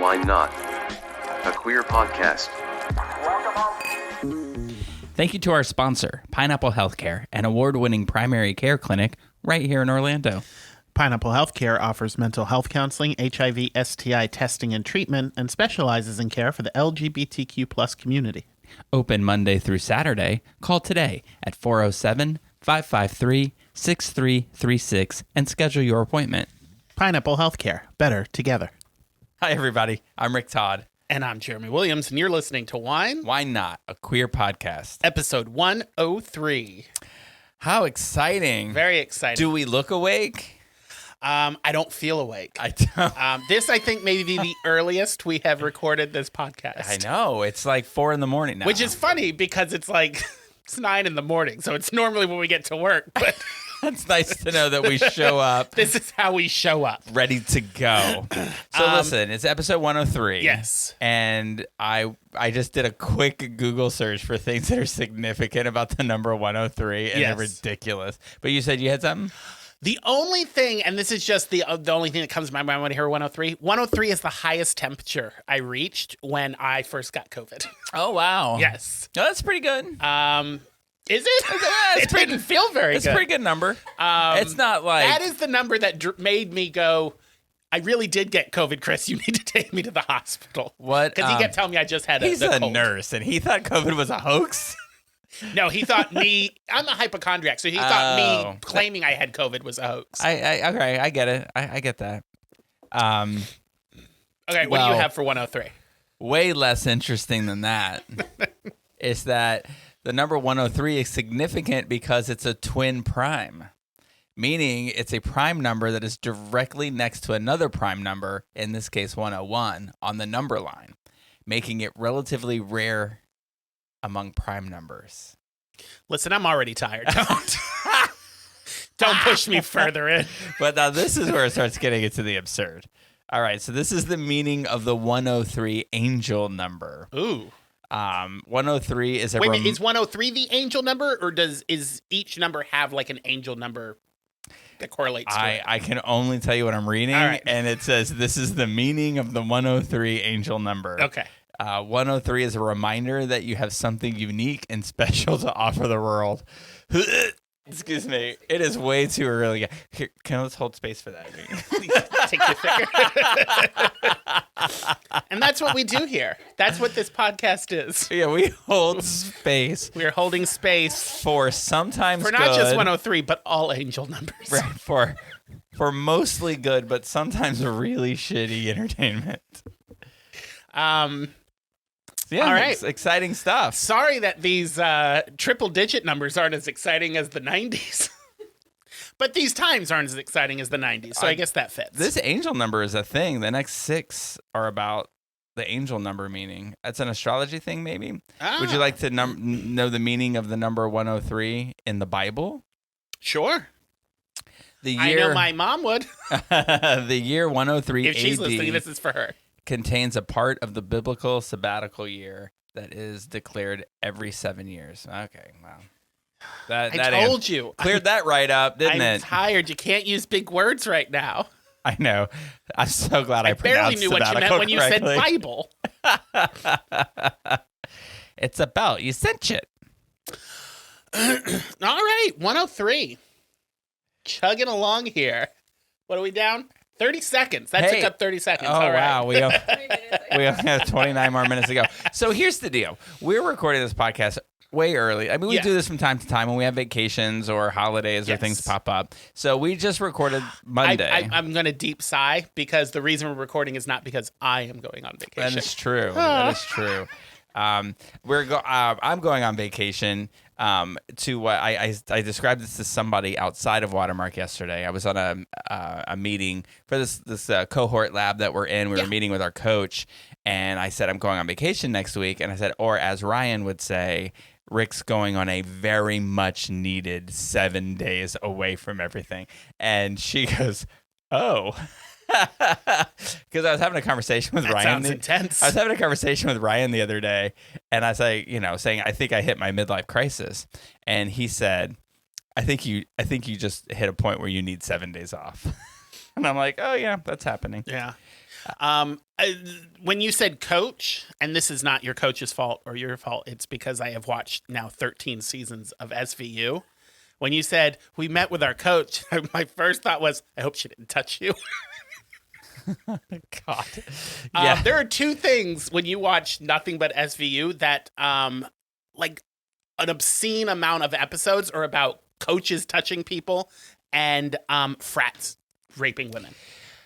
Why Not? A queer podcast. Thank you to our sponsor, Pineapple Healthcare, an award-winning primary care clinic right here in Orlando. Pineapple Healthcare offers mental health counseling, HIV, STI testing and treatment, and specializes in care for the LGBTQ plus community. Open Monday through Saturday. Call today at 407-553-6336 and schedule your appointment. Pineapple Healthcare. Better together. Hi, everybody. I'm Rick Todd. And I'm Jeremy Williams, and you're listening to Wine? Why Not? A queer podcast. Episode 103. How exciting. Very exciting. Do we look awake? I don't feel awake. I don't. This, I think, may be the earliest we have recorded this podcast. I know. It's like 4 a.m. now. Which is funny because it's like, it's 9 a.m, so it's normally when we get to work, but... It's nice to know that we show up. This is how we show up. Ready to go. So listen, it's episode 103. Yes. And I just did a quick Google search for things that are significant about the number 103, and they're ridiculous. But you said you had something? The only thing, and this is just the only thing that comes to my mind when I hear 103, 103 is the highest temperature I reached when I first got COVID. Oh, wow. Yes. Oh, that's pretty good. Is it? It didn't feel very good. It's a pretty good number. It's not like... That is the number that made me go, I really did get COVID, Chris. You need to take me to the hospital. What? Because he kept telling me I just had He's a cold. nurse, and he thought COVID was a hoax? No, he thought I'm a hypochondriac, so he thought me claiming I had COVID was a hoax. Okay, I get it. I get that. Okay, what do you have for 103? Way less interesting than that is that the number 103 is significant because it's a twin prime, meaning it's a prime number that is directly next to another prime number, in this case 101, on the number line, making it relatively rare among prime numbers. Listen, I'm already tired. Don't push me further in. But now this is where it starts getting into the absurd. All right, so this is the meaning of the 103 angel number. Ooh. 103 is a... Wait a minute, is 103 the angel number, or is each number have like an angel number that correlates to it? I can only tell you what I'm reading, all right. And it says this is the meaning of the 103 angel number. Okay. 103 is a reminder that you have something unique and special to offer the world. Excuse me. It is way too early. Here, let's hold space for that. Take your finger. And that's what we do here. That's what this podcast is. Yeah, we hold space. We are holding space for sometimes for not just 103, but all angel numbers. Right, for mostly good, but sometimes really shitty entertainment. Yeah, all right. Exciting stuff. Sorry that these triple-digit numbers aren't as exciting as the 90s. But these times aren't as exciting as the 90s, so I guess that fits. This angel number is a thing. The next 6 are about the angel number meaning. It's an astrology thing, maybe? Would you like to know the meaning of the number 103 in the Bible? Sure. I know my mom would. The year 103 if she's AD listening, this is for her. Contains a part of the biblical sabbatical year that is declared every 7 years. Okay, wow. I told you. Cleared that right up, didn't it? I'm tired. You can't use big words right now. I know. I'm so glad I barely pronounced knew what you meant when you said Bible. It's a belt. You cinch it. All right, 103. Chugging along here. What are we down? 30 seconds. That took up 30 seconds. Oh, all right. wow. We only have 29 more minutes to go. So here's the deal. We're recording this podcast way early. I mean, we do this from time to time when we have vacations or holidays or things pop up. So we just recorded Monday. I'm going to deep sigh because the reason we're recording is not because I am going on vacation. That is true. That is true. I'm going on vacation. To what I described this to somebody outside of Watermark yesterday. I was on a meeting for this cohort lab that we're in. We were meeting with our coach, and I said I'm going on vacation next week. And I said, or as Ryan would say, Rick's going on a very much needed 7 days away from everything. And she goes, oh. Because I was having a conversation with Ryan. Sounds intense. I was having a conversation with Ryan the other day, and I say, saying I think I hit my midlife crisis, and he said, I think you just hit a point where you need 7 days off. And I'm like, oh yeah, that's happening. Yeah. When you said coach, and this is not your coach's fault or your fault, it's because I have watched now 13 seasons of SVU. When you said we met with our coach, my first thought was, I hope she didn't touch you. God. Yeah. There are two things when you watch nothing but SVU that, like, an obscene amount of episodes are about coaches touching people and frats raping women.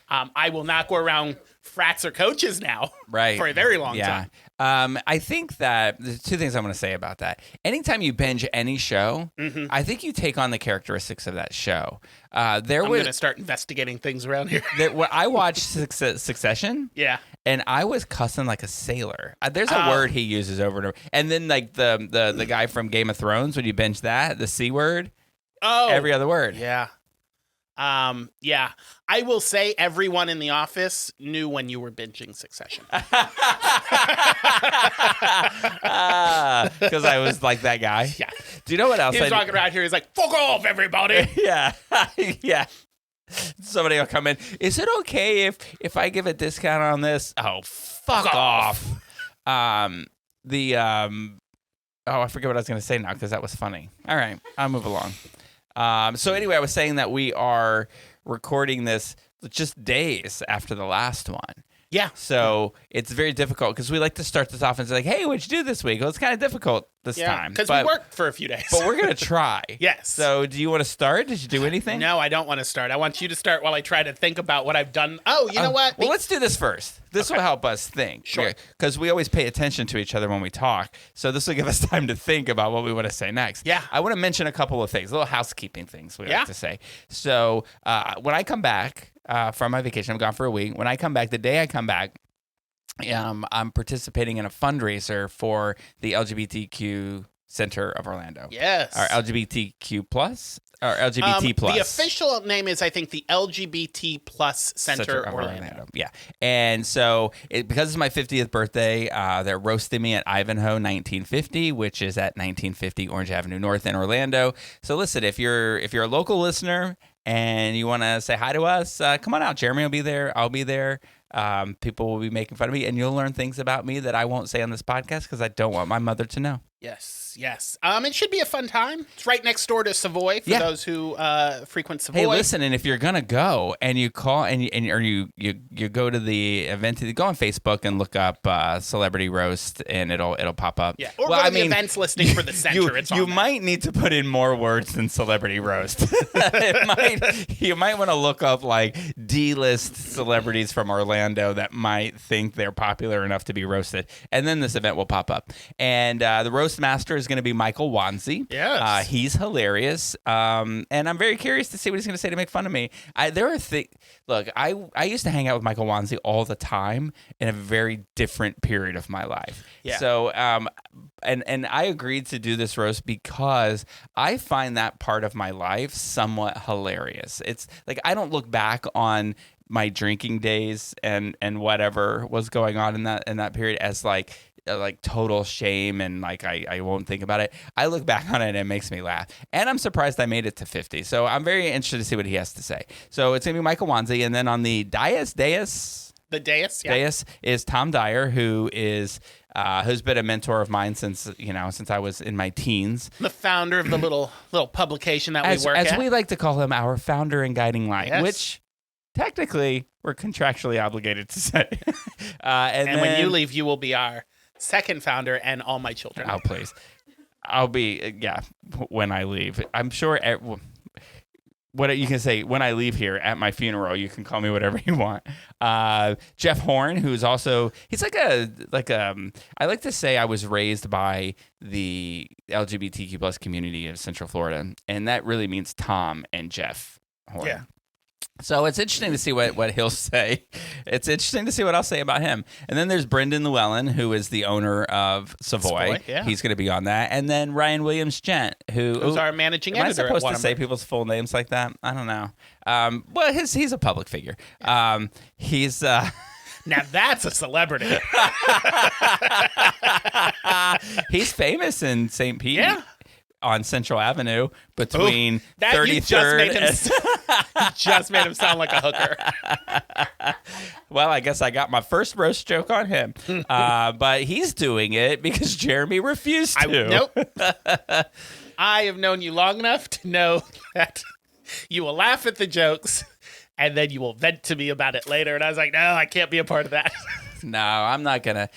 I will not go around frats or coaches now for a very long time. I think that there's two things I'm going to say about that. Anytime you binge any show, I think you take on the characteristics of that show. I'm going to start investigating things around here. When I watched Succession, and I was cussing like a sailor. There's a word he uses over and over. And then like the guy from Game of Thrones, when you binge that, the C word, every other word. Yeah. I will say everyone in the office knew when you were binging Succession. Because I was like that guy. Yeah. Do you know what else? He was walking around here. He's like, "Fuck off, everybody." Yeah. Yeah. Somebody will come in. Is it okay if I give a discount on this? Oh, fuck off. I forget what I was going to say now because that was funny. All right, I'll move along. So anyway, I was saying that we are recording this just days after the last one. Yeah. So it's very difficult because we like to start this off and say like, hey, what'd you do this week? Well, it's kind of difficult this time. Because we worked for a few days. But we're going to try. Yes. So do you want to start? Did you do anything? No, I don't want to start. I want you to start while I try to think about what I've done. Oh, you know what? Well, let's do this first. This will help us think. Sure. Because we always pay attention to each other when we talk. So this will give us time to think about what we want to say next. Yeah. I want to mention a couple of things, little housekeeping things we like to say. So when I come back from my vacation, I'm gone for a week. When I come back, the day I come back, I'm participating in a fundraiser for the LGBTQ Center of Orlando. Yes. Or LGBTQ plus or LGBT plus. The official name is, I think, the LGBT plus Center of Orlando. Yeah. And so because it's my 50th birthday, they're roasting me at Ivanhoe 1950, which is at 1950 Orange Avenue North in Orlando. So listen, if you're a local listener and you want to say hi to us, come on out. Jeremy will be there. I'll be there. People will be making fun of me, and you'll learn things about me that I won't say on this podcast because I don't want my mother to know. Yes. It should be a fun time. It's right next door to Savoy for those who frequent Savoy. Hey, listen, and if you're gonna go and you call or you go to the event, go on Facebook and look up Celebrity Roast, and it'll pop up. Yeah, or go to the events listing for the center. You might need to put in more words than Celebrity Roast. You might want to look up like D-list celebrities from Orlando that might think they're popular enough to be roasted, and then this event will pop up. And the roast master is going to be Michael Wanzi. Yes. He's hilarious. And I'm very curious to see what he's going to say to make fun of me. Look, I used to hang out with Michael Wanzi all the time in a very different period of my life. Yeah. So, and I agreed to do this roast because I find that part of my life somewhat hilarious. It's like, I don't look back on my drinking days and whatever was going on in that period as like total shame and like I won't think about it. I look back on it and it makes me laugh. And I'm surprised I made it to 50. So I'm very interested to see what he has to say. So it's going to be Michael Wanzi. And then on the dais. The dais, yeah. Dais is Tom Dyer, who is who's been a mentor of mine since I was in my teens. The founder of the little publication that we work at. As we like to call him, our founder and guiding light, yes. which technically we're contractually obligated to say. And then, when you leave, you will be our second founder and all my children. Oh, please. I'll be, when I leave. I'm sure what you can say, when I leave here at my funeral, you can call me whatever you want. Jeff Horn, who's also, he's I like to say I was raised by the LGBTQ plus community of Central Florida, and that really means Tom and Jeff Horn. Yeah. So it's interesting to see what he'll say. It's interesting to see what I'll say about him. And then there's Brendan Llewellyn, who is the owner of Savoy. Yeah. He's going to be on that. And then Ryan Williams-Gent, who's our managing editor. editor. Am I supposed to say people's full names like that? I don't know. Well, he's a public figure. He's... Now that's a celebrity. He's famous in St. Pete. Yeah. On Central Avenue between 33rd just made him sound like a hooker. Well, I guess I got my first roast joke on him. But he's doing it because Jeremy refused to. Nope. I have known you long enough to know that you will laugh at the jokes and then you will vent to me about it later. And I was like, no, I can't be a part of that. No, I'm not gonna.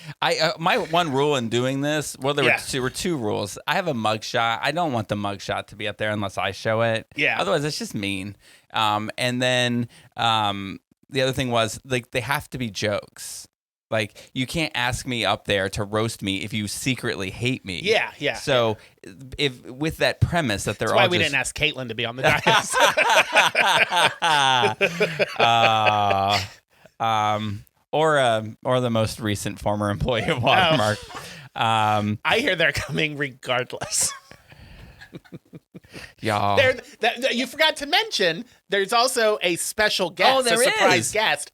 My one rule in doing this, well, there were two rules. I have a mugshot. I don't want the mugshot to be up there unless I show it. Yeah. Otherwise, it's just mean. And then the other thing was like they have to be jokes. Like you can't ask me up there to roast me if you secretly hate me. Yeah, yeah. So if with that premise that they're That's all why we didn't ask Caitlin to be on the dais. Or the most recent former employee of Watermark. I hear they're coming regardless. Y'all. You forgot to mention there's also a special guest, Oh, there a surprise is. guest,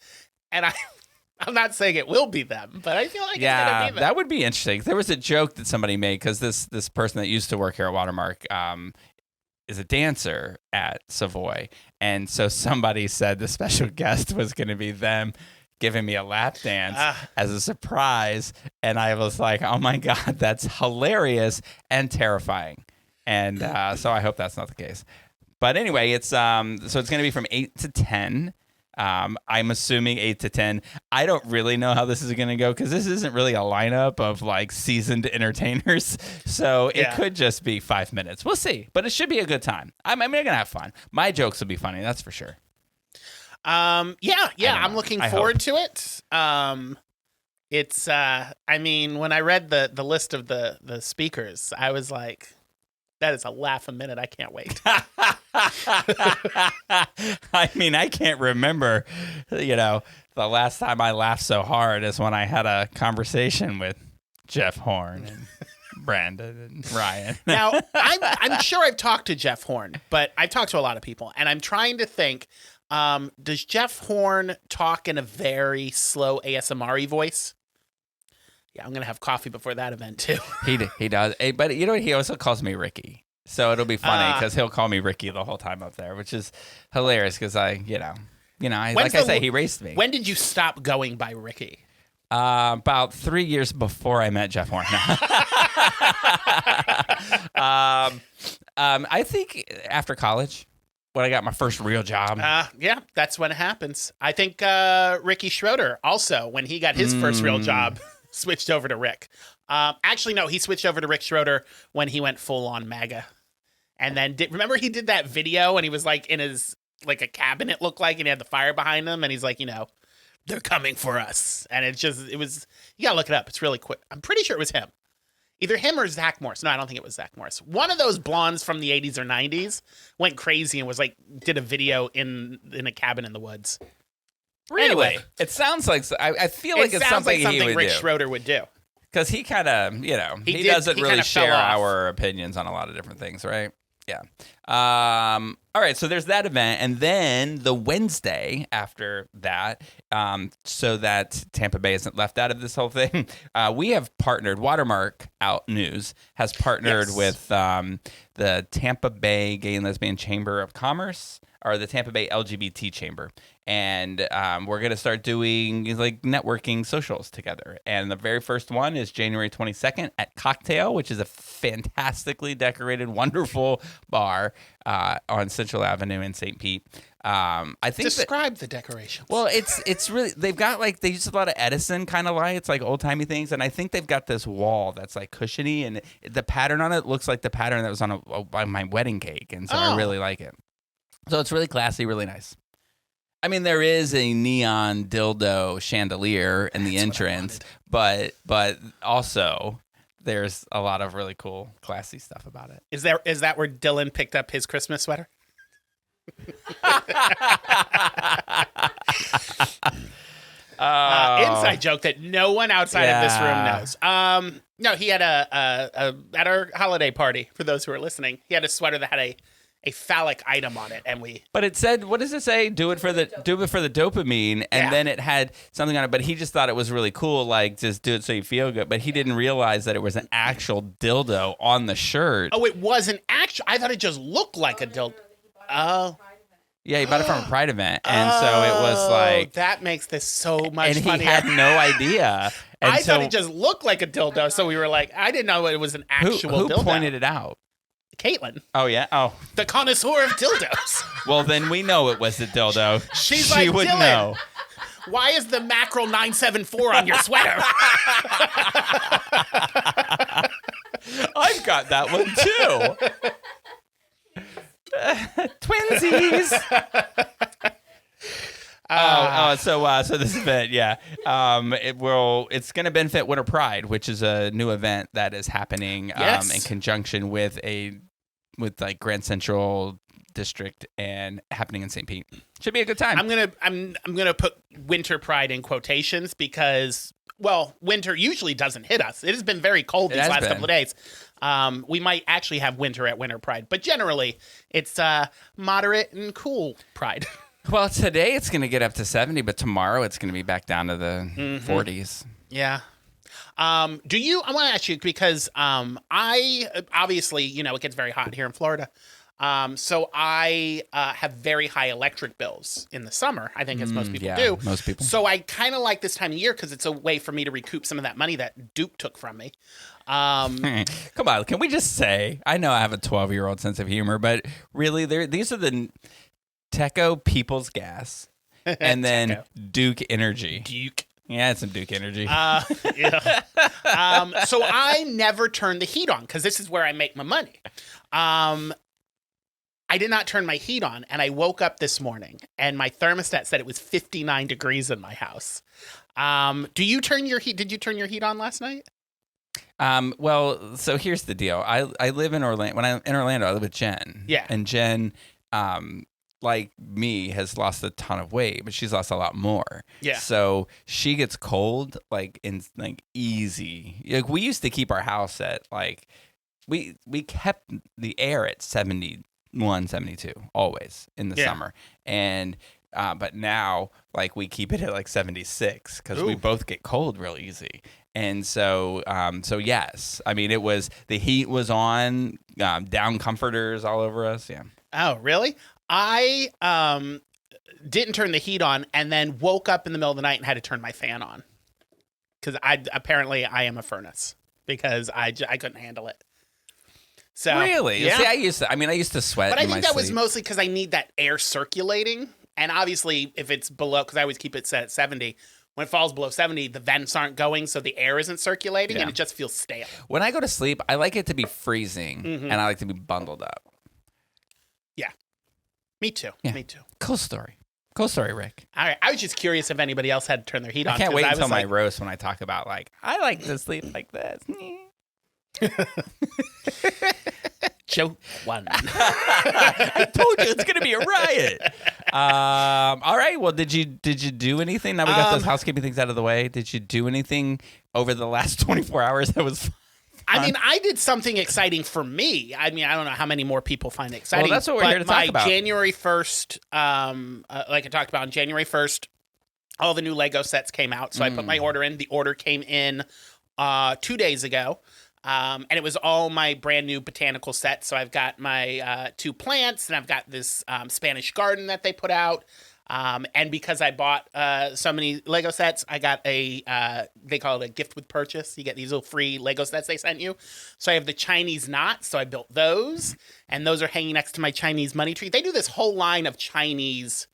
and I'm not saying it will be them, but I feel like it's gonna be them. That would be interesting. There was a joke that somebody made because this person that used to work here at Watermark is a dancer at Savoy, and so somebody said the special guest was going to be them giving me a lap dance as a surprise, and I was like, oh my god, that's hilarious and terrifying, and so I hope that's not the case. But anyway, it's so it's going to be from 8 to 10. I'm assuming 8 to 10. I don't really know how this is going to go because this isn't really a lineup of like seasoned entertainers. So it could just be 5 minutes. We'll see. But it should be a good time. I'm going to have fun. My jokes will be funny. That's for sure. I'm looking forward to it. It's I mean, when I read the list of the speakers, I was like, that is a laugh a minute. I can't wait. I mean, I can't remember, the last time I laughed so hard is when I had a conversation with Jeff Horn and Brandon and Ryan. Now, I'm sure I've talked to Jeff Horn, but I've talked to a lot of people, and I'm trying to think, does Jeff Horn talk in a very slow ASMR-y voice? Yeah, I'm going to have coffee before that event, too. He does. But you know what? He also calls me Ricky. So it'll be funny because he'll call me Ricky the whole time up there, which is hilarious because he raced me. When did you stop going by Ricky? About 3 years before I met Jeff Horn. I think after college, when I got my first real job. Yeah, that's when it happens. I think Ricky Schroeder also, when he got his first real job, switched over to Rick. Actually, no, he switched over to Rick Schroeder when he went full on MAGA. And then remember he did that video and he was like in his like a cabin it looked like and he had the fire behind him and he's like, they're coming for us. And it was you gotta look it up. It's really quick. I'm pretty sure it was him. Either him or Zach Morris. No, I don't think it was Zach Morris. One of those blondes from the 80s or 90s went crazy and was like did a video in a cabin in the woods. Really? Anyway, it sounds like I feel like it's something he would Rick do. Schroeder would do. Because he kind of, he doesn't really share off. our opinions on a lot of different things, right? Yeah. All right, so there's that event. And then the Wednesday after that, so that Tampa Bay isn't left out of this whole thing, we have partnered, Watermark Out News has partnered with the Tampa Bay Gay and Lesbian Chamber of Commerce, or the Tampa Bay LGBT Chamber. And we're going to start doing like networking socials together. And the very first one is January 22nd at Cocktail, which is a fantastically decorated, wonderful bar on Central Avenue in St. Pete. I think describe the decorations. Well, it's really, they've got like, they use a lot of Edison kind of lights, like old timey things. And I think they've got this wall that's like cushiony and the pattern on it looks like the pattern that was on my wedding cake. And so I really like it. So it's really classy, really nice. I mean, there is a neon dildo chandelier in the entrance, but also there's a lot of really cool, classy stuff about it. Is that where Dylan picked up his Christmas sweater? Inside joke that no one outside of this room knows. No, he had at our holiday party, for those who are listening, he had a sweater that had a phallic item on it, and But it said, what does it say? Do it for the dopamine, and then it had something on it. But he just thought it was really cool, like just do it so you feel good. But he didn't realize that it was an actual dildo on the shirt. Oh, it was an actual. I thought it just looked like a dildo. Oh, Yeah, he bought it from a Pride event, and so it was like that makes this so much and funnier. he had no idea. And I so, thought it just looked like a dildo, so we were like, I didn't know it was an actual who dildo. pointed it out? Caitlin, Oh yeah. Oh the connoisseur of dildos. well, then we know it was the dildo. She's she like, would Dylan, know. why is the mackerel 974 on your sweater? I've got that one too. Twinsies. So this event, yeah, it's going to benefit Winter Pride, which is a new event that is happening Yes. in conjunction with like Grand Central District and happening in St. Pete. Should be a good time. I'm gonna put Winter Pride in quotations because, well, winter usually doesn't hit us. It has been very cold these last couple of days. We might actually have winter at Winter Pride, but generally it's moderate and cool Pride. Well, today it's going to get up to 70, but tomorrow it's going to be back down to the 40s. Yeah. I want to ask you because I obviously, it gets very hot here in Florida. So I have very high electric bills in the summer, I think, as most people do. Most people. So I kind of like this time of year because it's a way for me to recoup some of that money that Duke took from me. Come on, can we just say, I know I have a 12-year-old sense of humor, but really, these are the Teco People's Gas and then Duke Energy. Duke. Yeah, it's some Duke Energy. Yeah. So I never turn the heat on because this is where I make my money. I did not turn my heat on, and I woke up this morning, and my thermostat said it was 59 degrees in my house. Did you turn your heat on last night? Well, so here's the deal. I live in Orlando. When I'm in Orlando, I live with Jen. Yeah. And Jen, like me, has lost a ton of weight, but she's lost a lot more. Yeah. So she gets cold easy. Like, we used to keep our house at we kept the air at 71, 72 always in the summer, and but now we keep it at 76 because we both get cold real easy. And so yes, I mean, the heat was on, down comforters all over us. Yeah. Oh, really? I didn't turn the heat on and then woke up in the middle of the night and had to turn my fan on because I am a furnace because I couldn't handle it. So really, yeah. See, I used to sweat. But I in think my that was sleep. mostly because I need that air circulating, and obviously if it's below, because I always keep it set at 70. When it falls below 70, the vents aren't going, so the air isn't circulating, and it just feels stale. When I go to sleep, I like it to be freezing, and I like to be bundled up. Yeah. Me too. Yeah. Me too. Cool story. Cool story, Rick. All right. I was just curious if anybody else had to turn their heat on. I can't wait until my like, roast when I talk about I like to sleep like this. Joke one. I told you it's gonna be a riot. All right. Well, did you do anything? Now we got those housekeeping things out of the way. Did you do anything over the last 24 hours that was fun? I mean, I did something exciting for me. I mean, I don't know how many more people find it exciting. Well, that's what we're here to talk about. January 1st, like I talked about on January 1st, all the new Lego sets came out. So I put my order in. The order came in 2 days ago. And it was all my brand new botanical sets. So I've got my 2 plants, and I've got this Spanish garden that they put out. And because I bought so many Lego sets, I got they call it a gift with purchase. You get these little free Lego sets they sent you. So I have the Chinese knots. So I built those, and those are hanging next to my Chinese money tree. They do this whole line of Chinese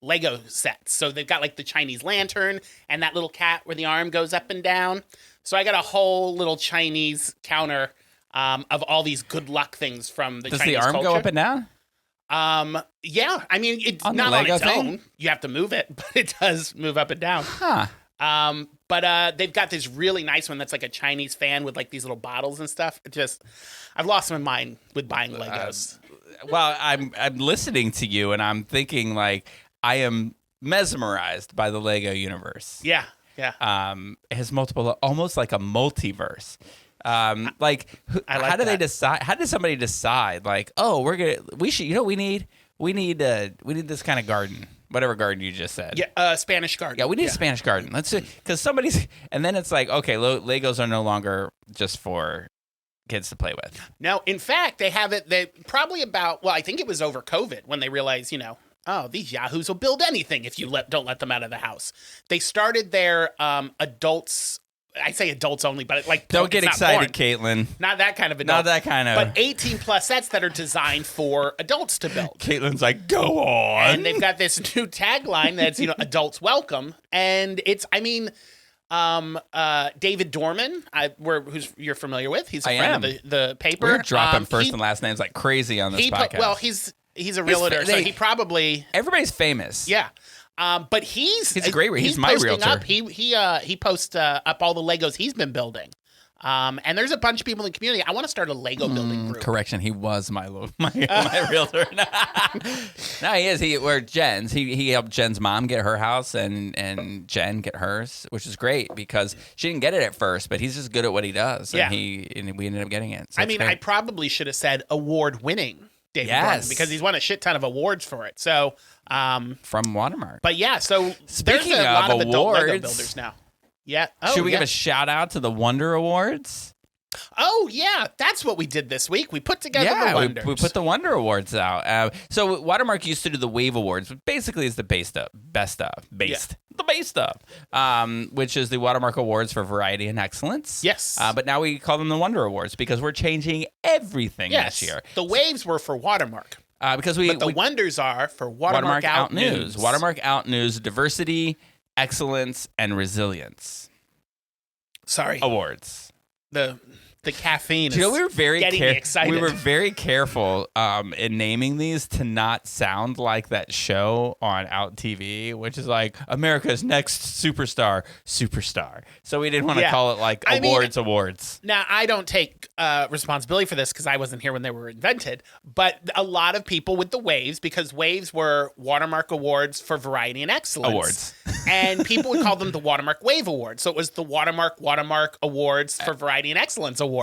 Lego sets. So they've got the Chinese lantern and that little cat where the arm goes up and down. So I got a whole little Chinese counter of all these good luck things from the Chinese culture. Does the arm go up and down? Yeah. I mean, it's On the not on Lego its thing? own. You have to move it, but it does move up and down. Huh. But they've got this really nice one that's like a Chinese fan with these little bottles and stuff. I've lost my mind with buying Legos. Well, I'm listening to you, and I'm thinking I am mesmerized by the Lego universe. Yeah. Yeah. It has multiple, almost like a multiverse. How do they decide? How did somebody decide? We need this kind of garden, whatever garden you just said. Yeah. Spanish garden. Yeah, we need a Spanish garden. Let's see, because and then it's okay, Legos are no longer just for kids to play with. No, in fact, they have it. They probably I think it was over COVID when they realized, oh, these yahoos will build anything if you don't let them out of the house. They started their adults. I say adults only, but like don't get excited, Caitlin. Not that kind of adult. Not that kind of. But 18+ sets that are designed for adults to build. Caitlin's like, go on. And they've got this new tagline that's adults welcome, and it's David Dorman, who's you're familiar with. He's a friend of the paper. We're dropping first and last names like crazy on this podcast. Well, he's a realtor, so he probably everybody's famous. Yeah. But he's a great. He's my realtor. He posts up all the Legos he's been building. And there's a bunch of people in the community. I want to start a Lego building group. Correction, he was my realtor. No, he is. We're Jen's. He helped Jen's mom get her house and Jen get hers, which is great because she didn't get it at first, but he's just good at what he does. And we ended up getting it. So I probably should have said award-winning David Dorman because he's won a shit ton of awards for it. So from Watermark. But yeah, so speaking there's a lot of adult awards, Lego builders now. Yeah. Should we give a shout out to the Wonder Awards? Oh, yeah. That's what we did this week. We put together the Wonders. We put the Wonder Awards out. So Watermark used to do the Wave Awards, which basically is the best of, which is the Watermark Awards for Variety and Excellence. Yes. But now we call them the Wonder Awards because we're changing everything this year. The Waves were for Watermark. But the Wonders are for Watermark Out News. Watermark Out News, Diversity, Excellence, and Resilience. Sorry. Awards. The caffeine is we were very getting me excited. We were very careful in naming these to not sound like that show on Out TV, which is like America's Next Superstar. So we didn't want to call it like awards. Now, I don't take responsibility for this because I wasn't here when they were invented, but a lot of people with the Waves, because Waves were Watermark Awards for Variety and Excellence. Awards. And people would call them the Watermark Wave Awards. So it was the Watermark Awards for Variety and Excellence Awards.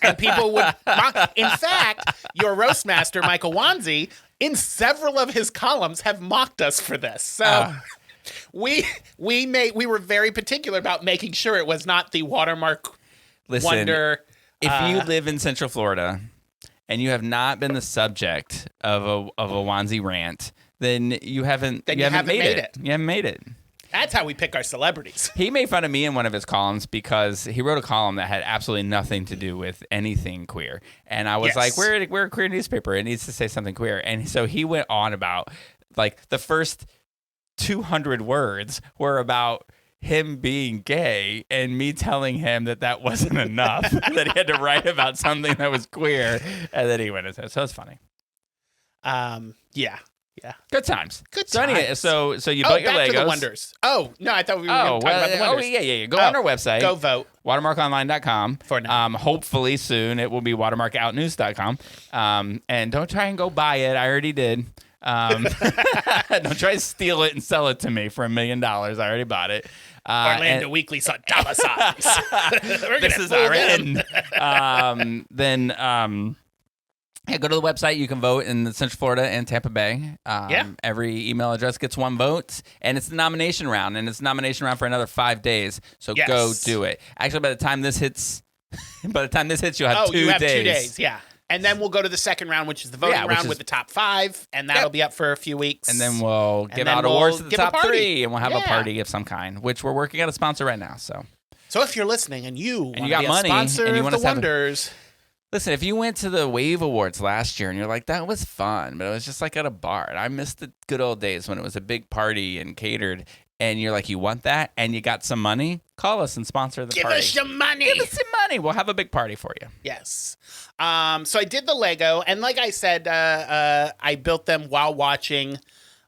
And people would mock. In fact, your roast master, Michael Wanzi, in several of his columns have mocked us for this. So we were very particular about making sure it was not the Watermark Wonder. If you live in Central Florida and you have not been the subject of a Wanzi rant, then you haven't made it. You haven't made it. That's how we pick our celebrities. He made fun of me in one of his columns because he wrote a column that had absolutely nothing to do with anything queer. And I was like, we're a queer newspaper. It needs to say something queer. And so he went on about, like, the first 200 words were about him being gay and me telling him that wasn't enough, that he had to write about something that was queer. And then he went into it. So it's funny. Yeah. Good times. So anyway, so you built your Legos. To the Wonders. Oh, no, I thought we were going to talk about the Wonders. Oh, yeah. Go on our website. Go vote. Watermarkonline.com. For now. Hopefully soon it will be watermarkoutnews.com. And don't try and go buy it. I already did. Don't try to steal it and sell it to me for $1 million. I already bought it. Orlando Weekly saw dollar signs. This is our end. Go to the website. You can vote in Central Florida and Tampa Bay. Every email address gets one vote, and it's the nomination round, and it's the nomination round for another 5 days. So go do it. Actually, by the time this hits, you'll have 2 days. You have 2 days, yeah. And then we'll go to the second round, which is the voting round with the top 5, and that'll be up for a few weeks. And then we'll give out awards to the top 3, and we'll have a party of some kind, which we're working on a sponsor right now. So if you're listening and you got money sponsor and you want the Wonders. Listen, if you went to the Wave Awards last year and you're like, that was fun, but it was just like at a bar, and I miss the good old days when it was a big party and catered, and you're like, you want that, and you got some money, call us and sponsor the party. Give us some money. Give us some money. We'll have a big party for you. Yes. So I did the Lego, and like I said, I built them while watching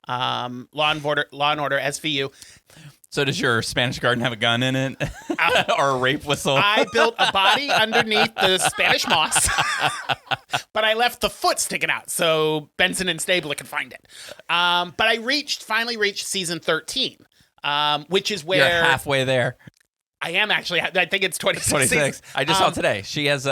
Law and Order SVU. So does your Spanish garden have a gun in it? Or a rape whistle? I built a body underneath the Spanish moss, but I left the foot sticking out so Benson and Stabler could find it. But I finally reached season 13, which is where... You're halfway there. I am actually. I think it's 26. 26. I just saw today. She has...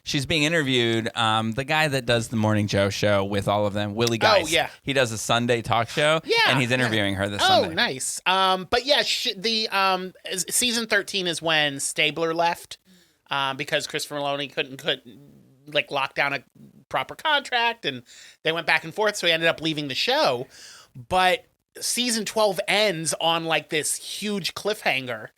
She's being interviewed. The guy that does the Morning Joe show with all of them, Willie Geist. Oh, yeah. He does a Sunday talk show. Yeah. And he's interviewing her this Sunday. Oh, nice. But yeah, the season 13 is when Stabler left because Christopher Maloney couldn't lock down a proper contract, and they went back and forth, so he ended up leaving the show. But season 12 ends on like this huge cliffhanger,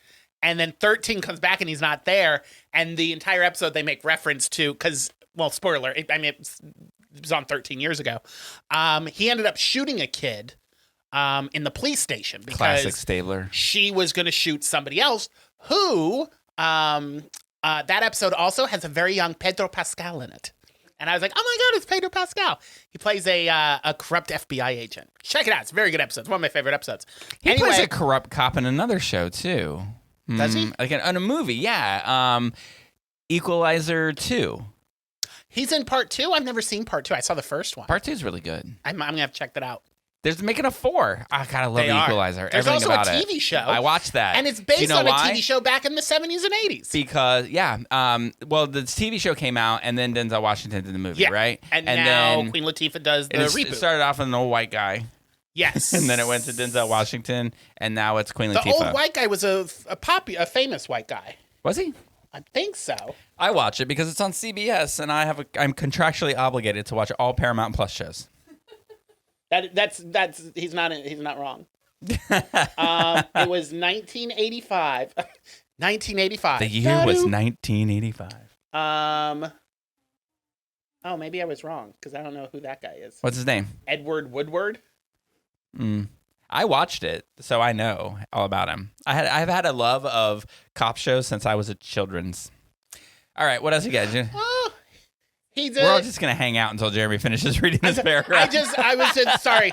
and then 13 comes back and he's not there, and the entire episode they make reference to, because, well, spoiler, it was on 13 years ago. He ended up shooting a kid in the police station because Classic Stabler. she was going to shoot somebody else who, that episode also has a very young Pedro Pascal in it. And I was like, oh my God, it's Pedro Pascal. He plays a corrupt FBI agent. Check it out. It's a very good episode. It's one of my favorite episodes. He plays a corrupt cop in another show, too. Does he? Like in a movie, yeah. Equalizer 2. He's in part 2? I've never seen part 2. I saw the first one. Part 2 is really good. I'm going to have to check that out. There's making a 4. I gotta love the Equalizer. There's Everything also about a TV show. I watched that. And it's based you know on why? a TV show back in the 70s and 80s. Because, well, the TV show came out, and then Denzel Washington did the movie, Yeah. right? And now then Queen Latifah does the it reboot. started off with an old white guy, Yes. and then it went to Denzel Washington, and now it's Queen The Latifah. old white guy was a famous white guy. Was he? I think so. I watch it because it's on CBS, and I'm contractually obligated to watch all Paramount Plus shows. That's he's not wrong. It was 1985. 1985. The year was 1985. Oh, maybe I was wrong because I don't know who that guy is. What's his name? Edward Woodward. I watched it, so I know all about him. I've had a love of cop shows since I was a children's. All right, what else you got? Oh, We're all just gonna hang out until Jeremy finishes reading this paragraph. I was just sorry.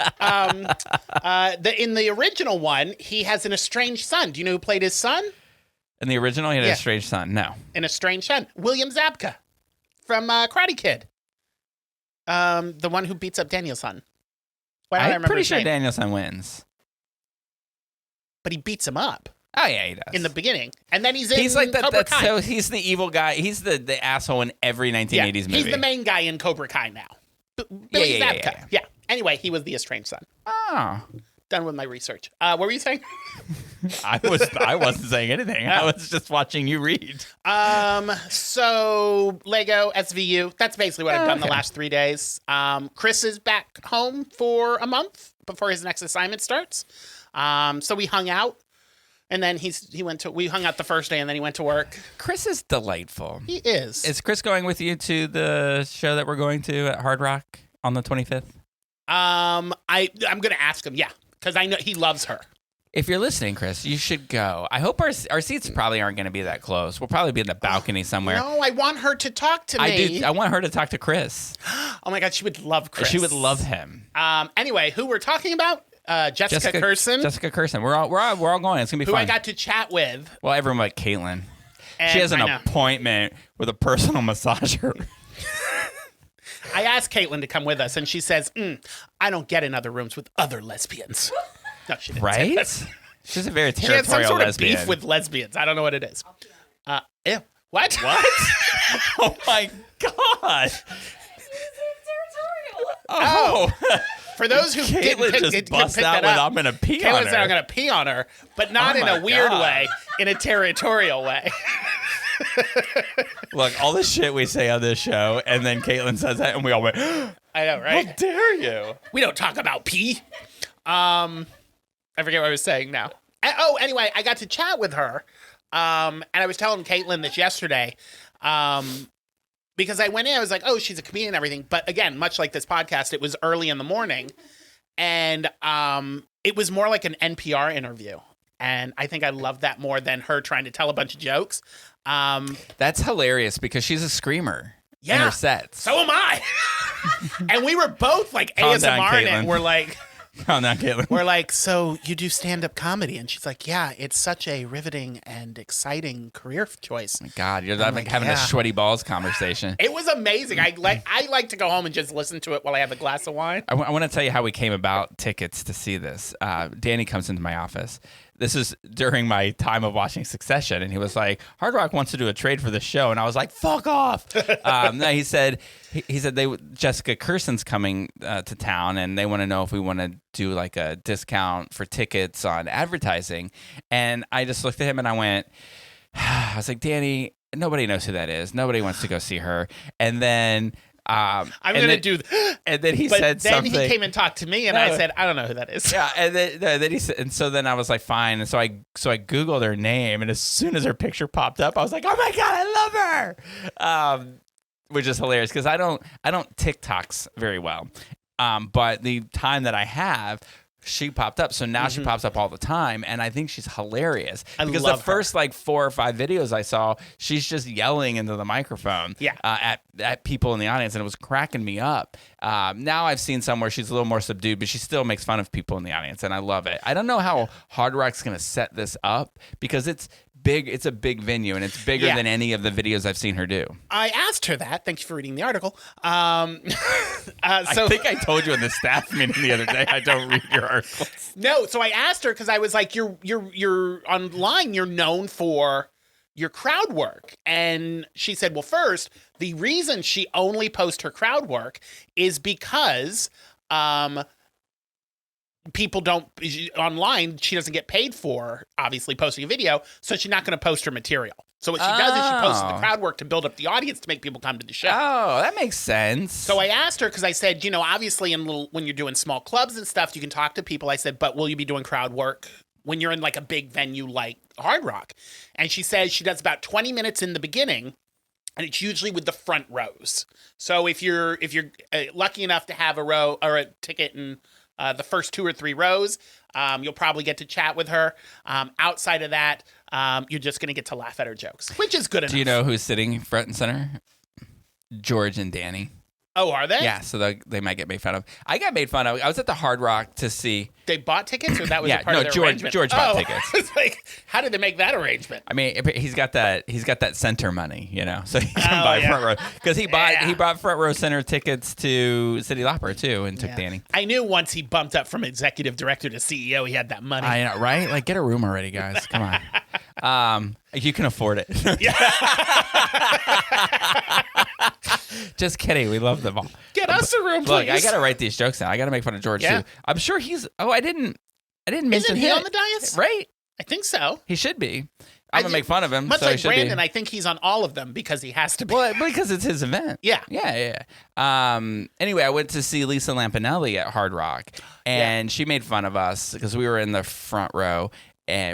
In the original one, he has an estranged son. Do you know who played his son? In the original, he had Yeah. a strange son. No. An estranged son, William Zabka from Karate Kid. The one who beats up Danielson. Why don't I I'm remember pretty his sure name? Danielson wins. But he beats him up Oh yeah, he does. in the beginning, and then he's in He's like that. Cobra That's Kai. so. He's the evil guy. He's the asshole in every 1980s movie. He's the main guy in Cobra Kai now. Billy Yeah. Zabka. Yeah. Anyway, he was the estranged son. Oh, Done with my research. What were you saying? I wasn't saying anything. I was just watching you read. So Lego SVU. That's basically what I've done the last 3 days. Chris is back home for a month before his next assignment starts. So we hung out, and then we hung out the first day, and then he went to work. Chris is delightful. He is. Is Chris going with you to the show that we're going to at Hard Rock on the 25th? I'm gonna ask him. Yeah, because I know he loves her. If you're listening, Chris, you should go. I hope our seats probably aren't going to be that close. We'll probably be in the balcony somewhere. No, I want her to talk to me. I want her to talk to Chris. Oh my God, she would love Chris. She would love him. Anyway, who we're talking about? Jessica Kirson, Jessica Kirson. We're all going. It's gonna be who fun. I got to chat with. Well, everyone but Caitlin. And She has an I know. appointment with a personal massager. I asked Caitlin to come with us, and she says, I don't get in other rooms with other lesbians. No, she didn't say Right? that. She's a very She had some territorial sort of lesbian. beef with lesbians. I don't know what it is. Ew. What? What? Oh my god! Oh, For those who Caitlin didn't just pick bust that out with up, "I'm gonna pee Caitlin on said, I'm her." going to pee on her, but not Oh in my a weird God. way, in a territorial way. Look, all the shit we say on this show, and then Caitlin says that, and we all went, "How I know, right? dare you?" We don't talk about pee. I forget what I was saying now. Anyway, I got to chat with her, and I was telling Caitlin this yesterday, because I went in, I was like, oh, she's a comedian and everything. But again, much like this podcast, it was early in the morning, and it was more like an NPR interview. And I think I loved that more than her trying to tell a bunch of jokes. That's hilarious because she's a screamer in Yeah. her sets. So am I. And we were both like Calm ASMR down, in it. Caitlin. We're like... Oh, not Caitlin. We're like, so you do stand-up comedy? And she's like, yeah, it's such a riveting and exciting career choice. God, you're I'm like like, having yeah. a sweaty balls conversation. It was amazing. I like to go home and just listen to it while I have a glass of wine. I want to tell you how we came about tickets to see this. Danny comes into my office. This is during my time of watching Succession, and he was like, "Hard Rock wants to do a trade for the show," and I was like, "Fuck off!" No, he said Jessica Kirson's coming to town, and they want to know if we want to do like a discount for tickets on advertising. And I just looked at him and I went, I was like, Danny, nobody knows who that is. Nobody wants to go see her. And then I'm going to do And then he but said then something. he came and talked to me, and I said, I don't know who that is. Yeah, and then he said, and so then I was like, fine. And so I Googled her name, and as soon as her picture popped up, I was like, oh my God, I love her. Which is hilarious because I don't TikToks very well. But the time that I have, she popped up. So now she pops up all the time. And I think she's hilarious. Because the first like 4 or 5 videos I saw, she's just yelling into the microphone at people in the audience. And it was cracking me up. Now I've seen some where she's a little more subdued, but she still makes fun of people in the audience. And I love it. I don't know how Hard Rock's going to set this up because it's big. It's a big venue, and it's bigger than any of the videos I've seen her do. I asked her that. Thank you for reading the article. I think I told you in the staff meeting the other day. I don't read your articles. No, so I asked her because I was like, "You're online. You're known for your crowd work," and she said, "Well, first, the reason she only posts her crowd work is because." People don't online. She doesn't get paid for obviously posting a video, so she's not going to post her material. So what she does is she posts the crowd work to build up the audience to make people come to the show. Oh, that makes sense. So I asked her because I said, obviously when you're doing small clubs and stuff, you can talk to people. I said, but will you be doing crowd work when you're in like a big venue like Hard Rock? And she says she does about 20 minutes in the beginning. And it's usually with the front rows. So if you're lucky enough to have a row or a ticket in the first 2 or 3 rows, you'll probably get to chat with her. Outside of that, you're just going to get to laugh at her jokes, which is good enough. Do you know who's sitting front and center? George and Danny. Oh, are they? Yeah, so they might get made fun of. I got made fun of. I was at the Hard Rock to see. They bought tickets, or that was a part of their arrangement? George bought tickets. I was like, how did they make that arrangement? I mean, he's got that center money, so he can buy front row because he bought front row center tickets to City Lopper too, and took Danny. I knew once he bumped up from executive director to CEO, he had that money. I know, right? Like, get a room already, guys. Come on. You can afford it. Just kidding. We love them all. Get us a room, please. Look, I got to write these jokes down. I got to make fun of George too. I'm sure he's. Oh, I didn't mention Isn't he him on the dais? Right? I think so. He should be. I'm gonna make fun of him. Much so like he should Brandon, be. I think he's on all of them because he has to be. Well, because it's his event. Yeah. Anyway, I went to see Lisa Lampanelli at Hard Rock, and she made fun of us because we were in the front row.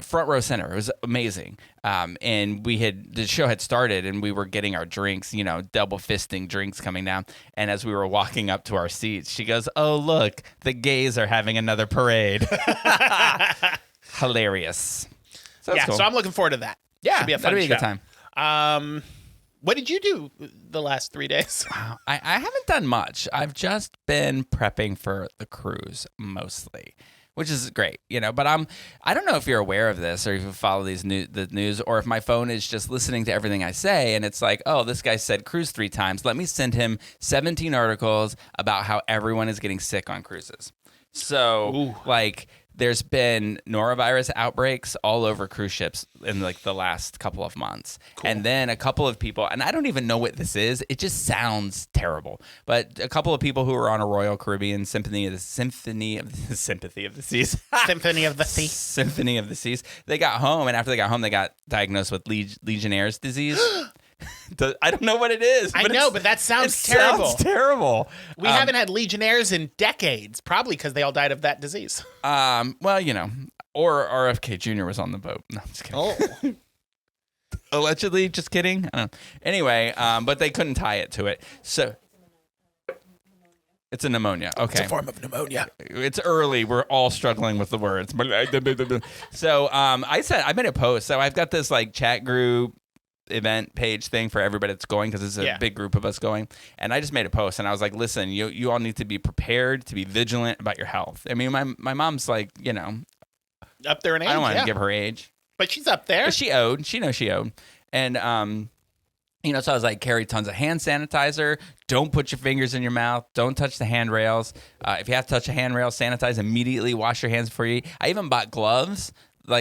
Front row center. It was amazing. And the show had started and we were getting our drinks, double fisting drinks coming down. And as we were walking up to our seats, she goes, "Oh, look, the gays are having another parade." Hilarious. So that's cool. So I'm looking forward to that. Yeah, should be a fun that'll be a show. good time. What did you do the last 3 days? Wow. I haven't done much. I've just been prepping for the cruise mostly, which is great, but I don't know if you're aware of this or if you follow the news or if my phone is just listening to everything I say and it's like, oh, this guy said cruise 3 times. Let me send him 17 articles about how everyone is getting sick on cruises. So, there's been norovirus outbreaks all over cruise ships in the last couple of months. Cool. And then a couple of people, and I don't even know what this is. It just sounds terrible. But a couple of people who were on a Royal Caribbean Symphony of the Seas. They got home, and after they got home, they got diagnosed with Legionnaire's disease. I don't know what it is. But that sounds terrible. Sounds terrible. We haven't had Legionnaires in decades, probably because they all died of that disease. Well, or RFK Jr. was on the boat. No, I'm just kidding. Oh. Allegedly, just kidding. I don't know. Anyway, but they couldn't tie it to it. So it's a pneumonia. Okay. It's a form of pneumonia. It's early. We're all struggling with the words. So I made a post. So I've got this chat group event page thing for everybody that's going because it's a big group of us going, and I just made a post and I was like, listen, you all need to be prepared to be vigilant about your health. I mean, my mom's up there in age. I don't want to give her age, but she's up there. But she knows she owed, and so I was like, carry tons of hand sanitizer, don't put your fingers in your mouth, don't touch the handrails. If you have to touch a handrail, sanitize immediately, wash your hands before you eat. I even bought gloves.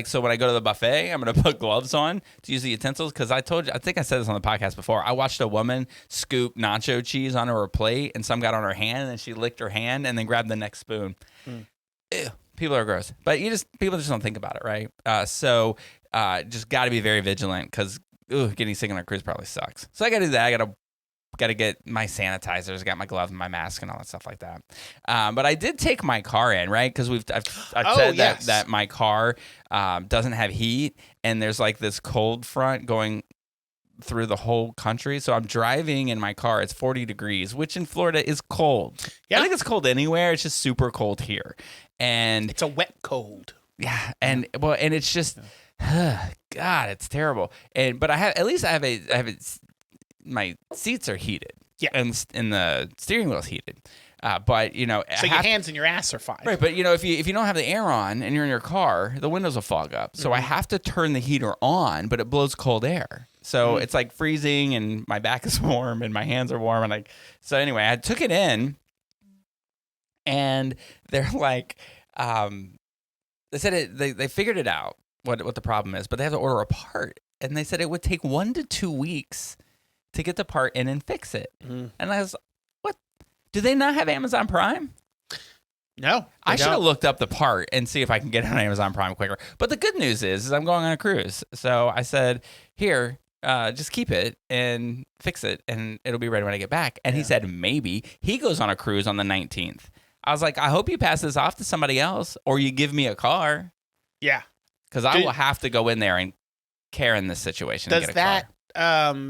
So when I go to the buffet, I'm going to put gloves on to use the utensils because I think I said this on the podcast before. I watched a woman scoop nacho cheese onto her plate and some got on her hand and she licked her hand and then grabbed the next spoon. Ew, people are gross. But people just don't think about it, right? So just got to be very vigilant because getting sick on a cruise probably sucks. So I got to do that. I got to got to get my sanitizers, got my glove and my mask and all that stuff like that. But I did take my car in, right? Because I've said that my car doesn't have heat, and there's like this cold front going through the whole country. So I'm driving in my car. It's 40 degrees, which in Florida is cold. Yeah. I think it's cold anywhere. It's just super cold here. And it's a wet cold. Yeah. And it's just, God, it's terrible. But my seats are heated. Yeah. And the steering wheel's heated. But so your hands and your ass are fine, right? But if you don't have the air on and you're in your car, the windows will fog up. So I have to turn the heater on, but it blows cold air. So it's like freezing, and my back is warm, and my hands are warm, and so anyway, I took it in, and they're like, they said they figured it out what the problem is, but they have to order a part, and they said it would take 1 to 2 weeks to get the part in and fix it, and I was. Do they not have Amazon Prime? No. I should have looked up the part and see if I can get it on Amazon Prime quicker. But the good news is I'm going on a cruise. So I said, here, just keep it and fix it, and it'll be ready when I get back. And he said, maybe. He goes on a cruise on the 19th. I was like, I hope you pass this off to somebody else, or you give me a car. Yeah. Because I will have to go in there and care in this situation and get a car.